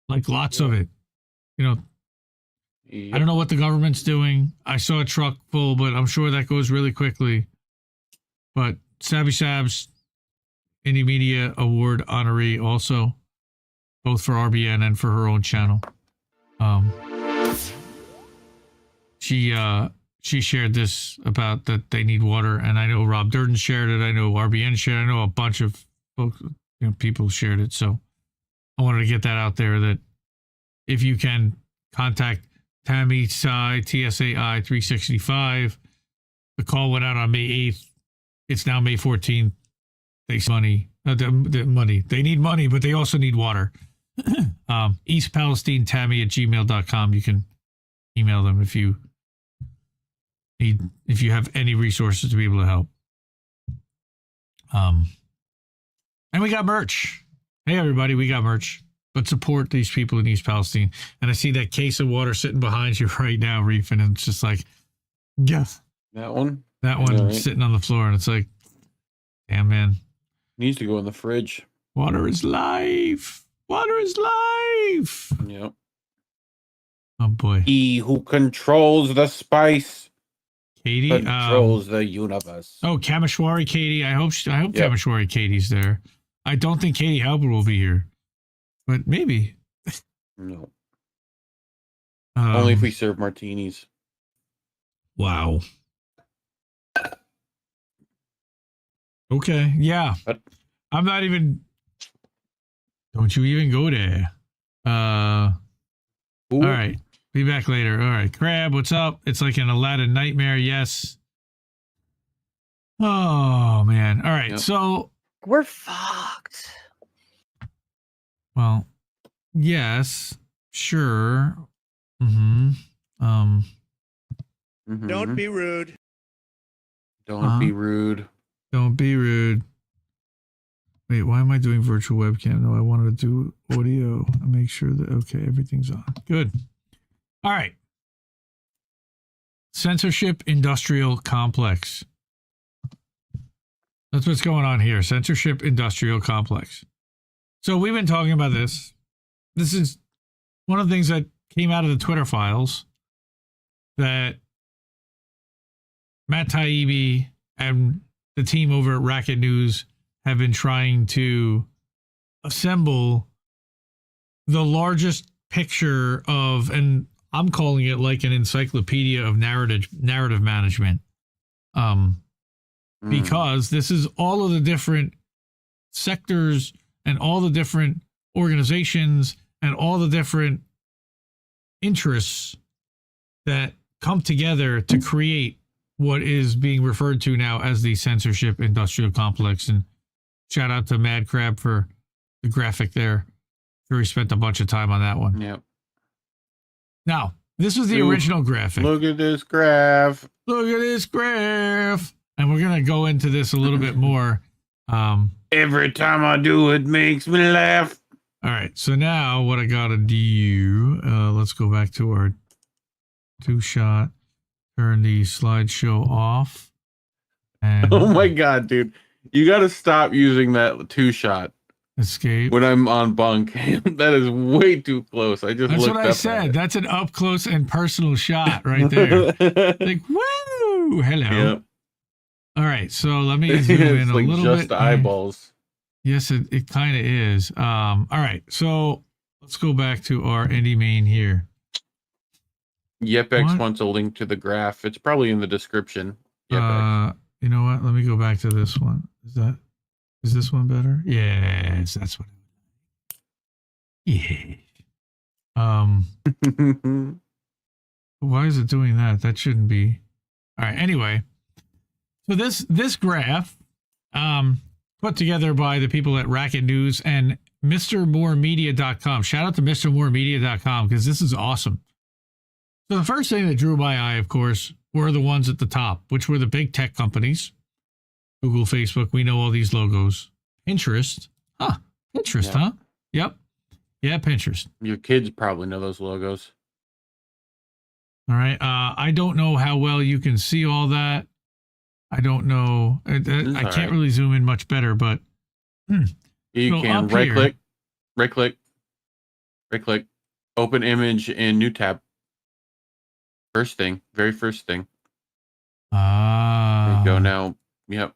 like lots of it. You know, I don't know what the government's doing. I saw a truck full, but I'm sure that goes really quickly. But Sabby Sabs, Indie Media Award honoree also, both for RBN and for her own channel. She shared this about that they need water, and I know Rob Durden shared it. I know RBN shared it. I know a bunch of folks, people shared it. So I wanted to get that out there, that if you can contact Tammy Tsai, TSAI 365. The call went out on May 8th. It's now May 14th. They money, money. They need money, but they also need water. East Palestine Tammy at gmail.com. You can email them if you have any resources to be able to help. And we got merch. Hey everybody, we got merch. But support these people in East Palestine. And I see that case of water sitting behind you right now, Reef, and it's just like, yes. That one? That one sitting on the floor, and it's like, damn, man. Needs to go in the fridge. Water is life. Water is life. Yep. Oh, boy. He who controls the spice Katie controls the universe. Oh, Kameshwari Katie. I hope Kameshwari Katie's there. I don't think Katie Halbert will be here. But maybe. No. Only if we serve martinis. Wow. Okay. Yeah. What? I'm not even. Don't you even go there. All right. Be back later. All right. Crab, what's up? It's like an Aladdin nightmare. Yes. Oh, man. All right. Yep. So. We're fucked. Well, yes, sure. Mm-hmm. Don't be rude. Don't be rude. Don't be rude. Wait, why am I doing virtual webcam? No, I wanted to do audio and make sure that, okay, everything's on. Good. All right. Censorship-Industrial Complex. That's what's going on here. Censorship-Industrial Complex. So we've been talking about this. This is one of the things that came out of the Twitter files, that Matt Taibbi and the team over at Racket News have been trying to assemble the largest picture of, and I'm calling it like an encyclopedia of narrative management. Because this is all of the different sectors and all the different organizations and all the different interests that come together to create what is being referred to now as the Censorship Industrial Complex. And shout out to Mad Crab for the graphic there. Sure, he spent a bunch of time on that one. Yep. Now, this was the original graphic. Look at this graph. Look at this graph. And we're going to go into this a little bit more. Every time I do, it makes me laugh. All right. So now what I got to do, let's go back to our two-shot. Turn the slideshow off. And oh my God, dude. You got to stop using that two-shot. Escape. When I'm on bunk. That is way too close. That's what I said. That's an up-close and personal shot right there. Like, woo! Hello. Yep. All right, so let me zoom in a little bit. Just eyeballs. Yes, it kind of is. All right, so let's go back to our indie main here. YepX wants a link to the graph. It's probably in the description. You know what? Let me go back to this one. Is this one better? Yes, that's what. Yeah. Why is it doing that? That shouldn't be. All right. Anyway, so this graph, put together by the people at Racket News and MrMoreMedia.com. Shout out to MrMoreMedia.com because this is awesome. So the first thing that drew my eye, of course, were the ones at the top, which were the big tech companies. Google, Facebook, we know all these logos. Pinterest. Pinterest, yeah. huh? Yep. Yeah, Pinterest. Your kids probably know those logos. All right. I don't know how well you can see all that. I don't know. I can't really zoom in much better, but you so can right click, open image in new tab. First thing, very first thing. There you go now. Yep.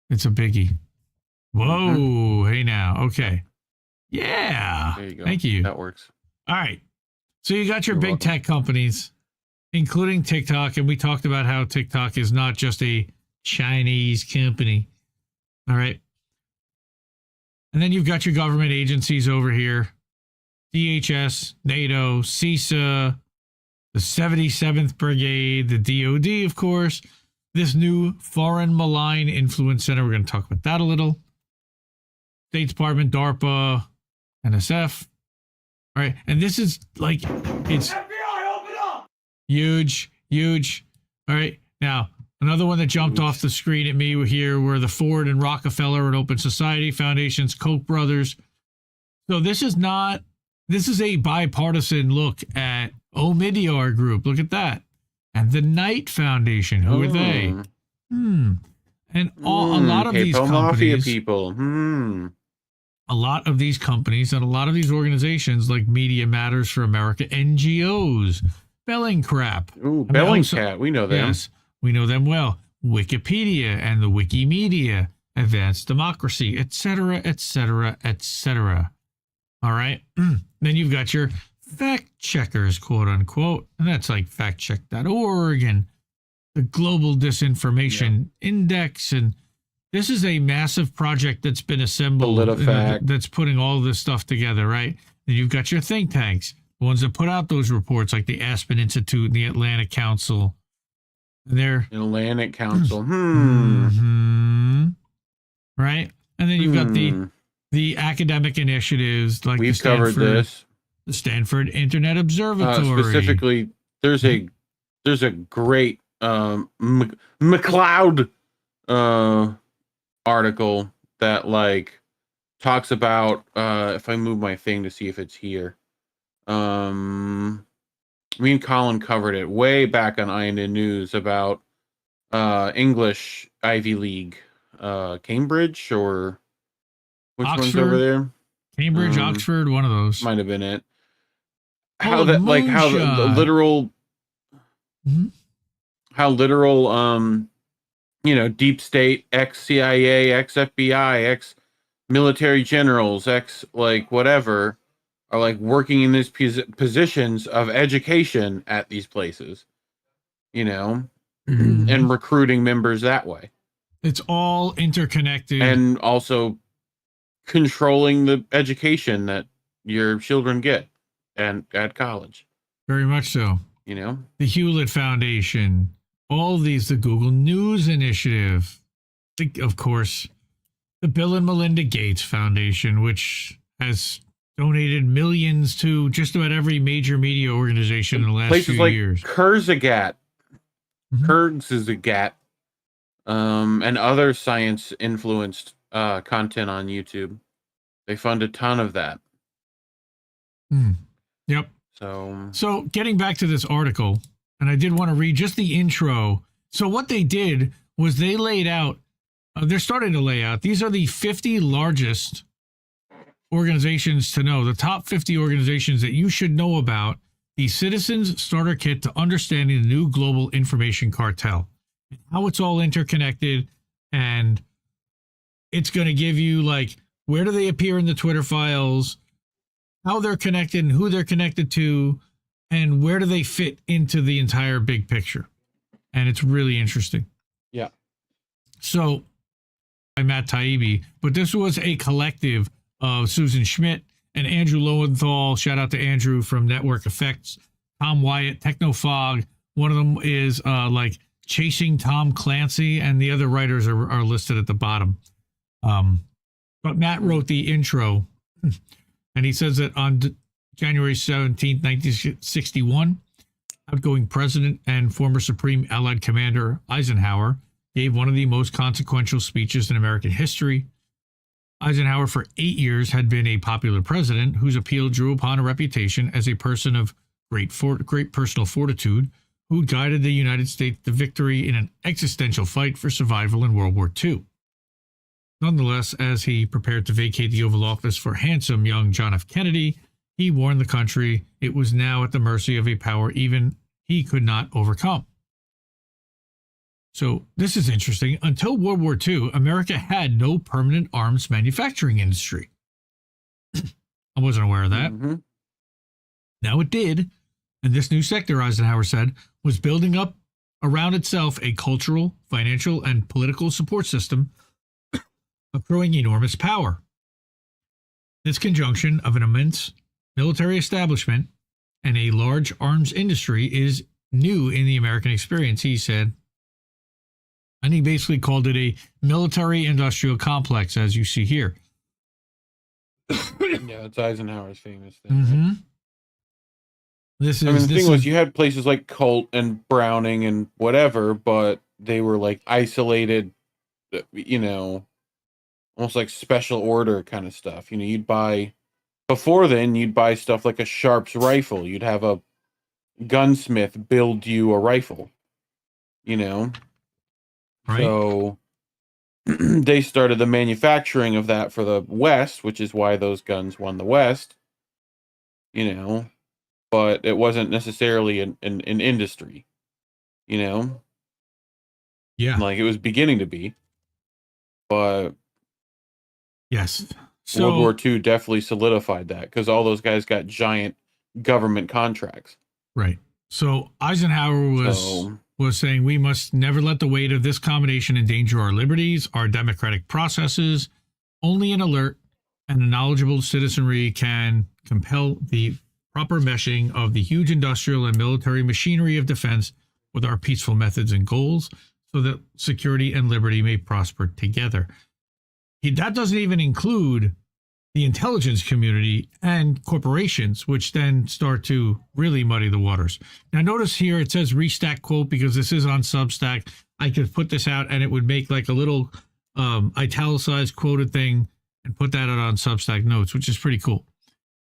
It's a biggie. Whoa. Hey now. Okay. Yeah. There you go. Thank you. That works. All right. So you got your You're big welcome. tech companies, including TikTok. And we talked about how TikTok is not just a Chinese company. All right. And then you've got your government agencies over here. DHS, NATO, CISA, the 77th Brigade, the DOD, of course. This new Foreign Malign Influence Center. We're going to talk about that a little. State Department, DARPA, NSF. All right. And this is like, it's FBI, open up! Huge. All right. Now, another one that jumped off the screen at me here were the Ford and Rockefeller and Open Society Foundations, Koch brothers. So this is a bipartisan look at Omidyar Group. Look at that. And the Knight Foundation. Who are they? And a lot of these companies. Mafia people. A lot of these companies and a lot of these organizations like Media Matters for America, NGOs, Bellingcat. Ooh, Bellingcat. We know them. Yes, we know them well. Wikipedia and the Wikimedia, Advanced Democracy, etc., etc., etc. All right. Then you've got your fact checkers, quote unquote, and that's like factcheck.org and the Global Disinformation Index. And this is a massive project that's been assembled that's putting all this stuff together, right? Then you've got your think tanks, the ones that put out those reports like the Aspen Institute and the Atlantic Council. Atlantic Council. Right? And then you've got the academic initiatives like we've covered this. The Stanford Internet Observatory. Specifically, there's a great McLeod article that like talks about if I move my thing to see if it's here. Me and Colin covered it way back on INN News about English Ivy League, Cambridge or which Oxford, one's over there? Cambridge, Oxford, one of those. Might have been it. How that like how the literal how literal deep state, ex CIA, ex FBI, ex military generals, ex like whatever are like working in these positions of education at these places, and recruiting members that way. It's all interconnected. And also controlling the education that your children get and at college. Very much so. The Hewlett Foundation, all these, the Google News Initiative, of course, the Bill and Melinda Gates Foundation, which has donated millions to just about every major media organization in the last few years. Kurzgesagt, and other science-influenced content on YouTube. They fund a ton of that. Yep. So getting back to this article, and I did want to read just the intro. So what they did was they laid out, they're starting to lay out, these are the 50 largest organizations to know, the top 50 organizations that you should know about, the Citizens Starter Kit to Understanding the New Global Information Cartel, how it's all interconnected, and it's going to give you like, where do they appear in the Twitter files, how they're connected and who they're connected to, and where do they fit into the entire big picture. And it's really interesting. Yeah. So, by Matt Taibbi, but this was a collective of Susan Schmidt and Andrew Lowenthal. Shout out to Andrew from Network Effects Tom Wyatt, Technofog. One of them is like Chasing Tom Clancy, and the other writers are listed at the bottom. But Matt wrote the intro, and he says that on January 17, 1961, outgoing president and former Supreme Allied Commander Eisenhower gave one of the most consequential speeches in American history. Eisenhower, for 8 years, had been a popular president whose appeal drew upon a reputation as a person of great personal fortitude who guided the United States to victory in an existential fight for survival in World War II. Nonetheless, as he prepared to vacate the Oval Office for handsome young John F. Kennedy, he warned the country it was now at the mercy of a power even he could not overcome. So this is interesting. Until World War II, America had no permanent arms manufacturing industry. I wasn't aware of that. Mm-hmm. Now it did. And this new sector, Eisenhower said, was building up around itself a cultural, financial, and political support system accruing enormous power. This conjunction of an immense military establishment and a large arms industry is new in the American experience, he said. And he basically called it a military-industrial complex, as you see here. Yeah, it's Eisenhower's famous thing. Mm-hmm. Right? The thing was, you had places like Colt and Browning and whatever, but they were like isolated, you know, almost like special order kind of stuff. You know, you'd buy stuff like a Sharps rifle. You'd have a gunsmith build you a rifle, you know. Right. So they started the manufacturing of that for the West, which is why those guns won the West, you know. But it wasn't necessarily an industry, you know? Yeah. Like, it was beginning to be. But yes. World War II definitely solidified that, because all those guys got giant government contracts. Right. So Eisenhower was saying we must never let the weight of this combination endanger our liberties, our democratic processes. Only an alert and a knowledgeable citizenry can compel the proper meshing of the huge industrial and military machinery of defense with our peaceful methods and goals so that security and liberty may prosper together. That doesn't even include the intelligence community and corporations, which then start to really muddy the waters. Now, notice here it says restack quote because this is on Substack. I could put this out and it would make like a little italicized quoted thing and put that out on Substack notes, which is pretty cool.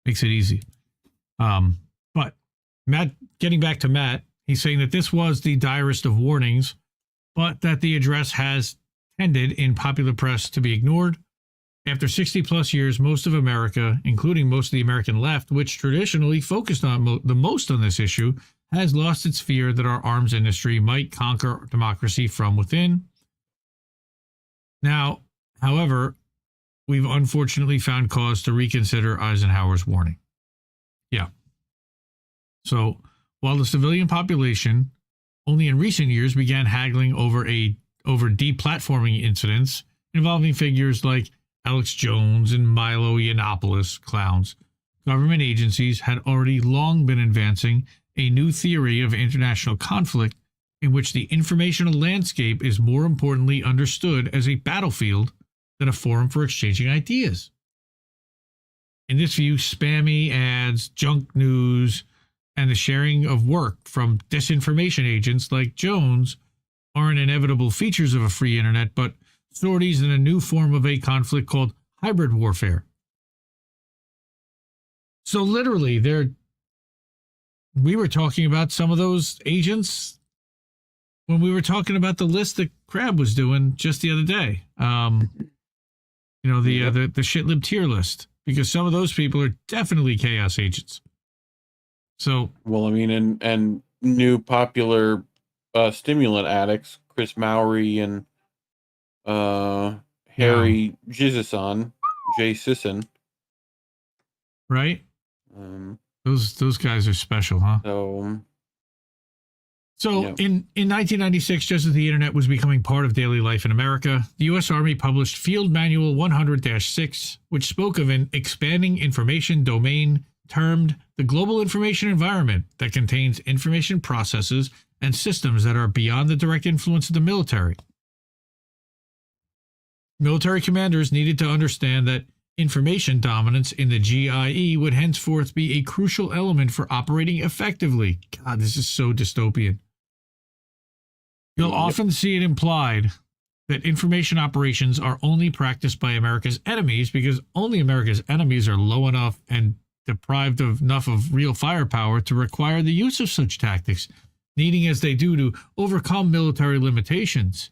Makes it easy. But Matt, getting back to Matt, he's saying that this was the direst of warnings, but that the address has tended in popular press to be ignored. After 60 plus years, most of America, including most of the American left, which traditionally focused on the most on this issue, has lost its fear that our arms industry might conquer democracy from within. Now, however, we've unfortunately found cause to reconsider Eisenhower's warning. Yeah. So while the civilian population only in recent years began haggling over deplatforming incidents involving figures like Alex Jones and Milo Yiannopoulos clowns, government agencies had already long been advancing a new theory of international conflict in which the informational landscape is more importantly understood as a battlefield than a forum for exchanging ideas. In this view, spammy ads, junk news, and the sharing of work from disinformation agents like Jones aren't inevitable features of a free internet, but sorties in a new form of a conflict called hybrid warfare. So literally, we were talking about some of those agents when we were talking about the list that Crab was doing just the other day. You know, the shitlib tier list. Because some of those people are definitely chaos agents. So, well, I mean, and new popular stimulant addicts, Chris Mowry and Harry Jizison, Jay Sisson. Right? Those guys are special, huh? So in 1996, just as the internet was becoming part of daily life in America, the U.S. Army published Field Manual 100-6, which spoke of an expanding information domain termed the global information environment that contains information processes and systems that are beyond the direct influence of the military. Military commanders needed to understand that information dominance in the GIE would henceforth be a crucial element for operating effectively. God, this is so dystopian. You'll often see it implied that information operations are only practiced by America's enemies because only America's enemies are low enough and deprived of enough of real firepower to require the use of such tactics, needing as they do to overcome military limitations.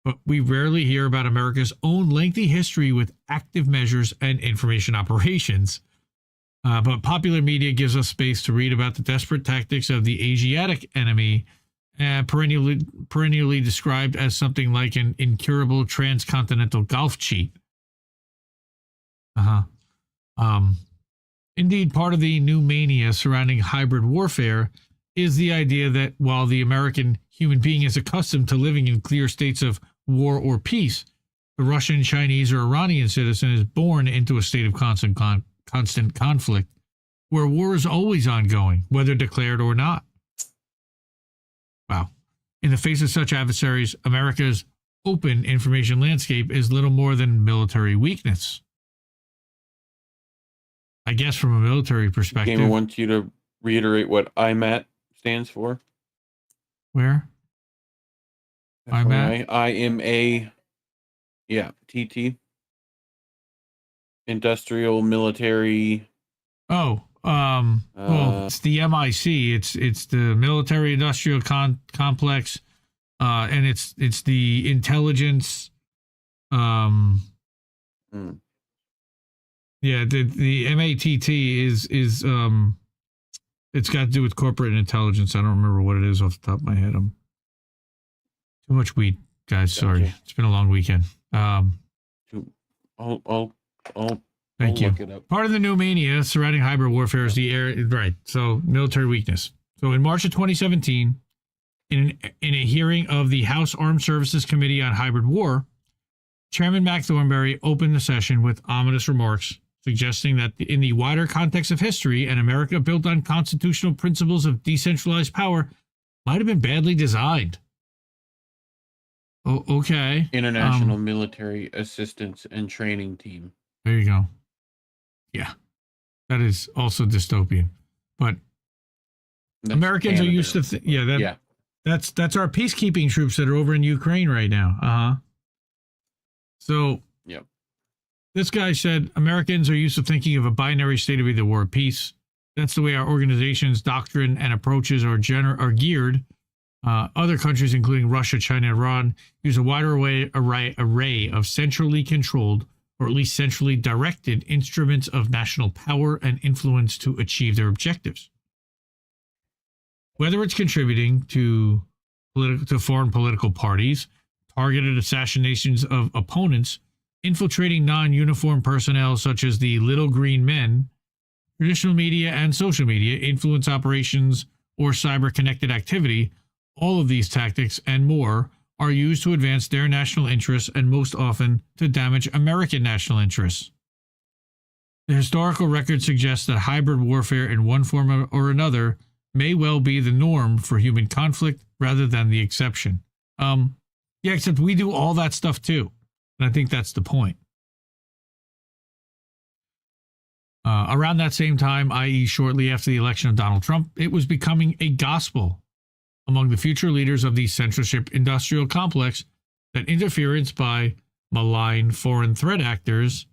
But we rarely hear about America's own lengthy history with active measures and information operations. But popular media gives us space to read about the desperate tactics of the Asiatic enemy, perennially described as something like an incurable transcontinental golf cheat. Indeed, part of the new mania surrounding hybrid warfare is the idea that while the American human being is accustomed to living in clear states of war or peace, the Russian, Chinese, or Iranian citizen is born into a state of constant conflict, where war is always ongoing, whether declared or not. Wow. In the face of such adversaries, America's open information landscape is little more than military weakness. I guess from a military perspective. Gamer wants you to reiterate what IMAT stands for. Where? IMAT? IMA. Yeah, TT. Industrial Military. Well, it's the MIC. It's the Military Industrial Complex, and it's the intelligence. Yeah, the MATT is it's got to do with corporate intelligence. I don't remember what it is off the top of my head. I'm too much weed, guys. Sorry, it's been a long weekend. I'll Thank you. look it up. Part of the new mania surrounding hybrid warfare is the air, right? So military weakness. So in March of 2017, in a hearing of the House Armed Services Committee on Hybrid War, Chairman Mac Thornberry opened the session with ominous remarks, suggesting that in the wider context of history, an America built on constitutional principles of decentralized power might have been badly designed. Oh, okay. International Military Assistance and Training Team. There you go. Yeah, that is also dystopian. But that's Americans Canada. Are used to that's our peacekeeping troops that are over in Ukraine right now. So this guy said Americans are used to thinking of a binary state of either war or peace. That's the way our organization's doctrine and approaches are geared. Other countries, including Russia, China, and Iran, use a wider array of centrally controlled, or at least centrally directed, instruments of national power and influence to achieve their objectives. Whether it's contributing to foreign political parties, targeted assassinations of opponents, infiltrating non-uniform personnel such as the Little Green Men, traditional media and social media, influence operations, or cyber-connected activity, all of these tactics and more are used to advance their national interests and most often to damage American national interests. The historical record suggests that hybrid warfare in one form or another may well be the norm for human conflict rather than the exception. Yeah, except we do all that stuff too. And I think that's the point. Around that same time, i.e. shortly after the election of Donald Trump, it was becoming a gospel among the future leaders of the censorship-industrial complex that interference by malign foreign threat actors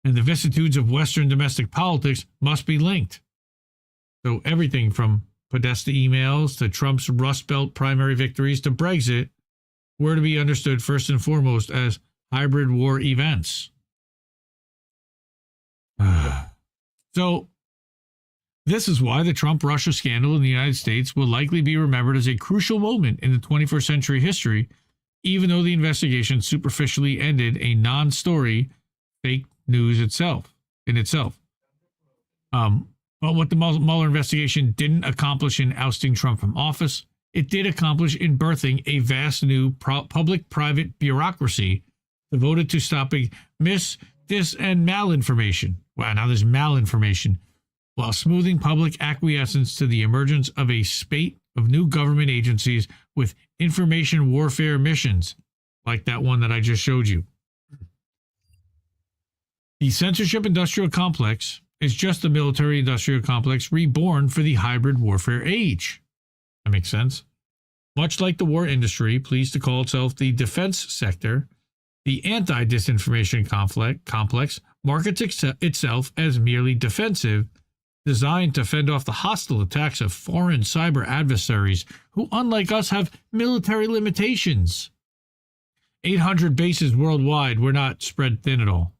and the vicissitudes of Western domestic politics must be linked. So everything from Podesta emails to Trump's Rust Belt primary victories to Brexit were to be understood first and foremost as hybrid war events. So this is why the Trump-Russia scandal in the United States will likely be remembered as a crucial moment in the 21st century history, even though the investigation superficially ended a non-story fake news in itself. But what the Mueller investigation didn't accomplish in ousting Trump from office, it did accomplish in birthing a vast new public-private bureaucracy devoted to stopping dis, and malinformation. Wow, now there's malinformation while smoothing public acquiescence to the emergence of a spate of new government agencies with information warfare missions, like that one that I just showed you. The censorship-industrial complex is just the military-industrial complex reborn for the hybrid warfare age. That makes sense. Much like the war industry, pleased to call itself the defense sector, the anti-disinformation complex markets itself as merely defensive, designed to fend off the hostile attacks of foreign cyber adversaries who, unlike us, have military limitations. 800 bases worldwide were not spread thin at all.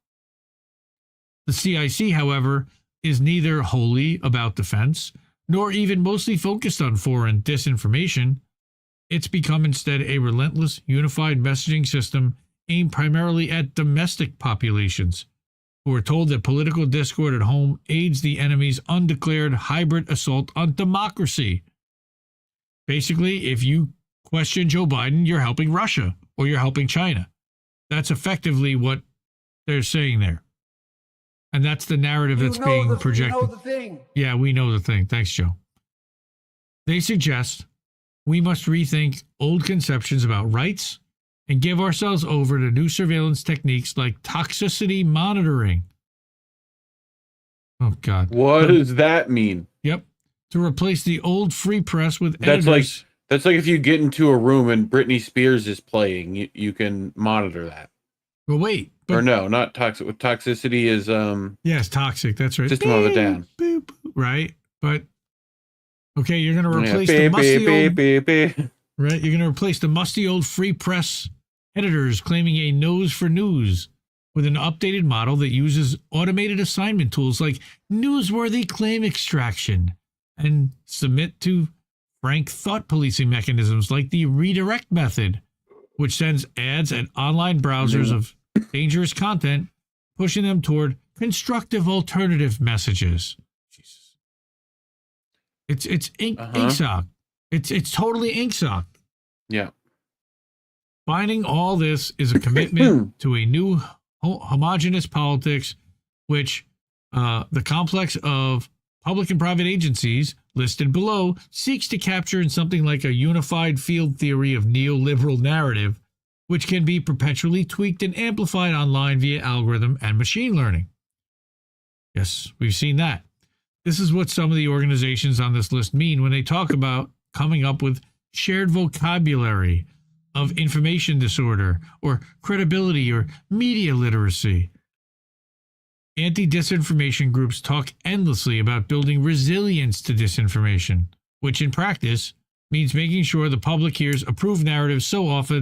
The CIC, however, is neither wholly about defense, nor even mostly focused on foreign disinformation. It's become instead a relentless, unified messaging system aimed primarily at domestic populations, who are told that political discord at home aids the enemy's undeclared hybrid assault on democracy. Basically, if you question Joe Biden, you're helping Russia or you're helping China. That's effectively what they're saying there. And that's the narrative that's being projected. You know the thing. Yeah, we know the thing. Thanks, Joe. They suggest we must rethink old conceptions about rights and give ourselves over to new surveillance techniques like toxicity monitoring. Oh, God. What does that mean? Yep. To replace the old free press with editors. That's like if you get into a room and Britney Spears is playing, you can monitor that. Well, wait. Or no, not toxic. Toxicity is yeah, it's toxic. That's right. System of a Down. Boop, boop, right. But okay, you're gonna replace the musty old right. You're gonna replace the musty old free press editors claiming a nose for news with an updated model that uses automated assignment tools like newsworthy claim extraction and submit to frank thought policing mechanisms like the redirect method, which sends ads at online browsers of dangerous content, pushing them toward constructive alternative messages. Jesus. It's ink-sock. It's totally ink-sock. Yeah. Binding all this is a commitment to a new homogenous politics, which the complex of public and private agencies listed below seeks to capture in something like a unified field theory of neoliberal narrative, which can be perpetually tweaked and amplified online via algorithm and machine learning. Yes, we've seen that. This is what some of the organizations on this list mean when they talk about coming up with shared vocabulary of information disorder or credibility or media literacy. Anti-disinformation groups talk endlessly about building resilience to disinformation, which in practice means making sure the public hears approved narratives so often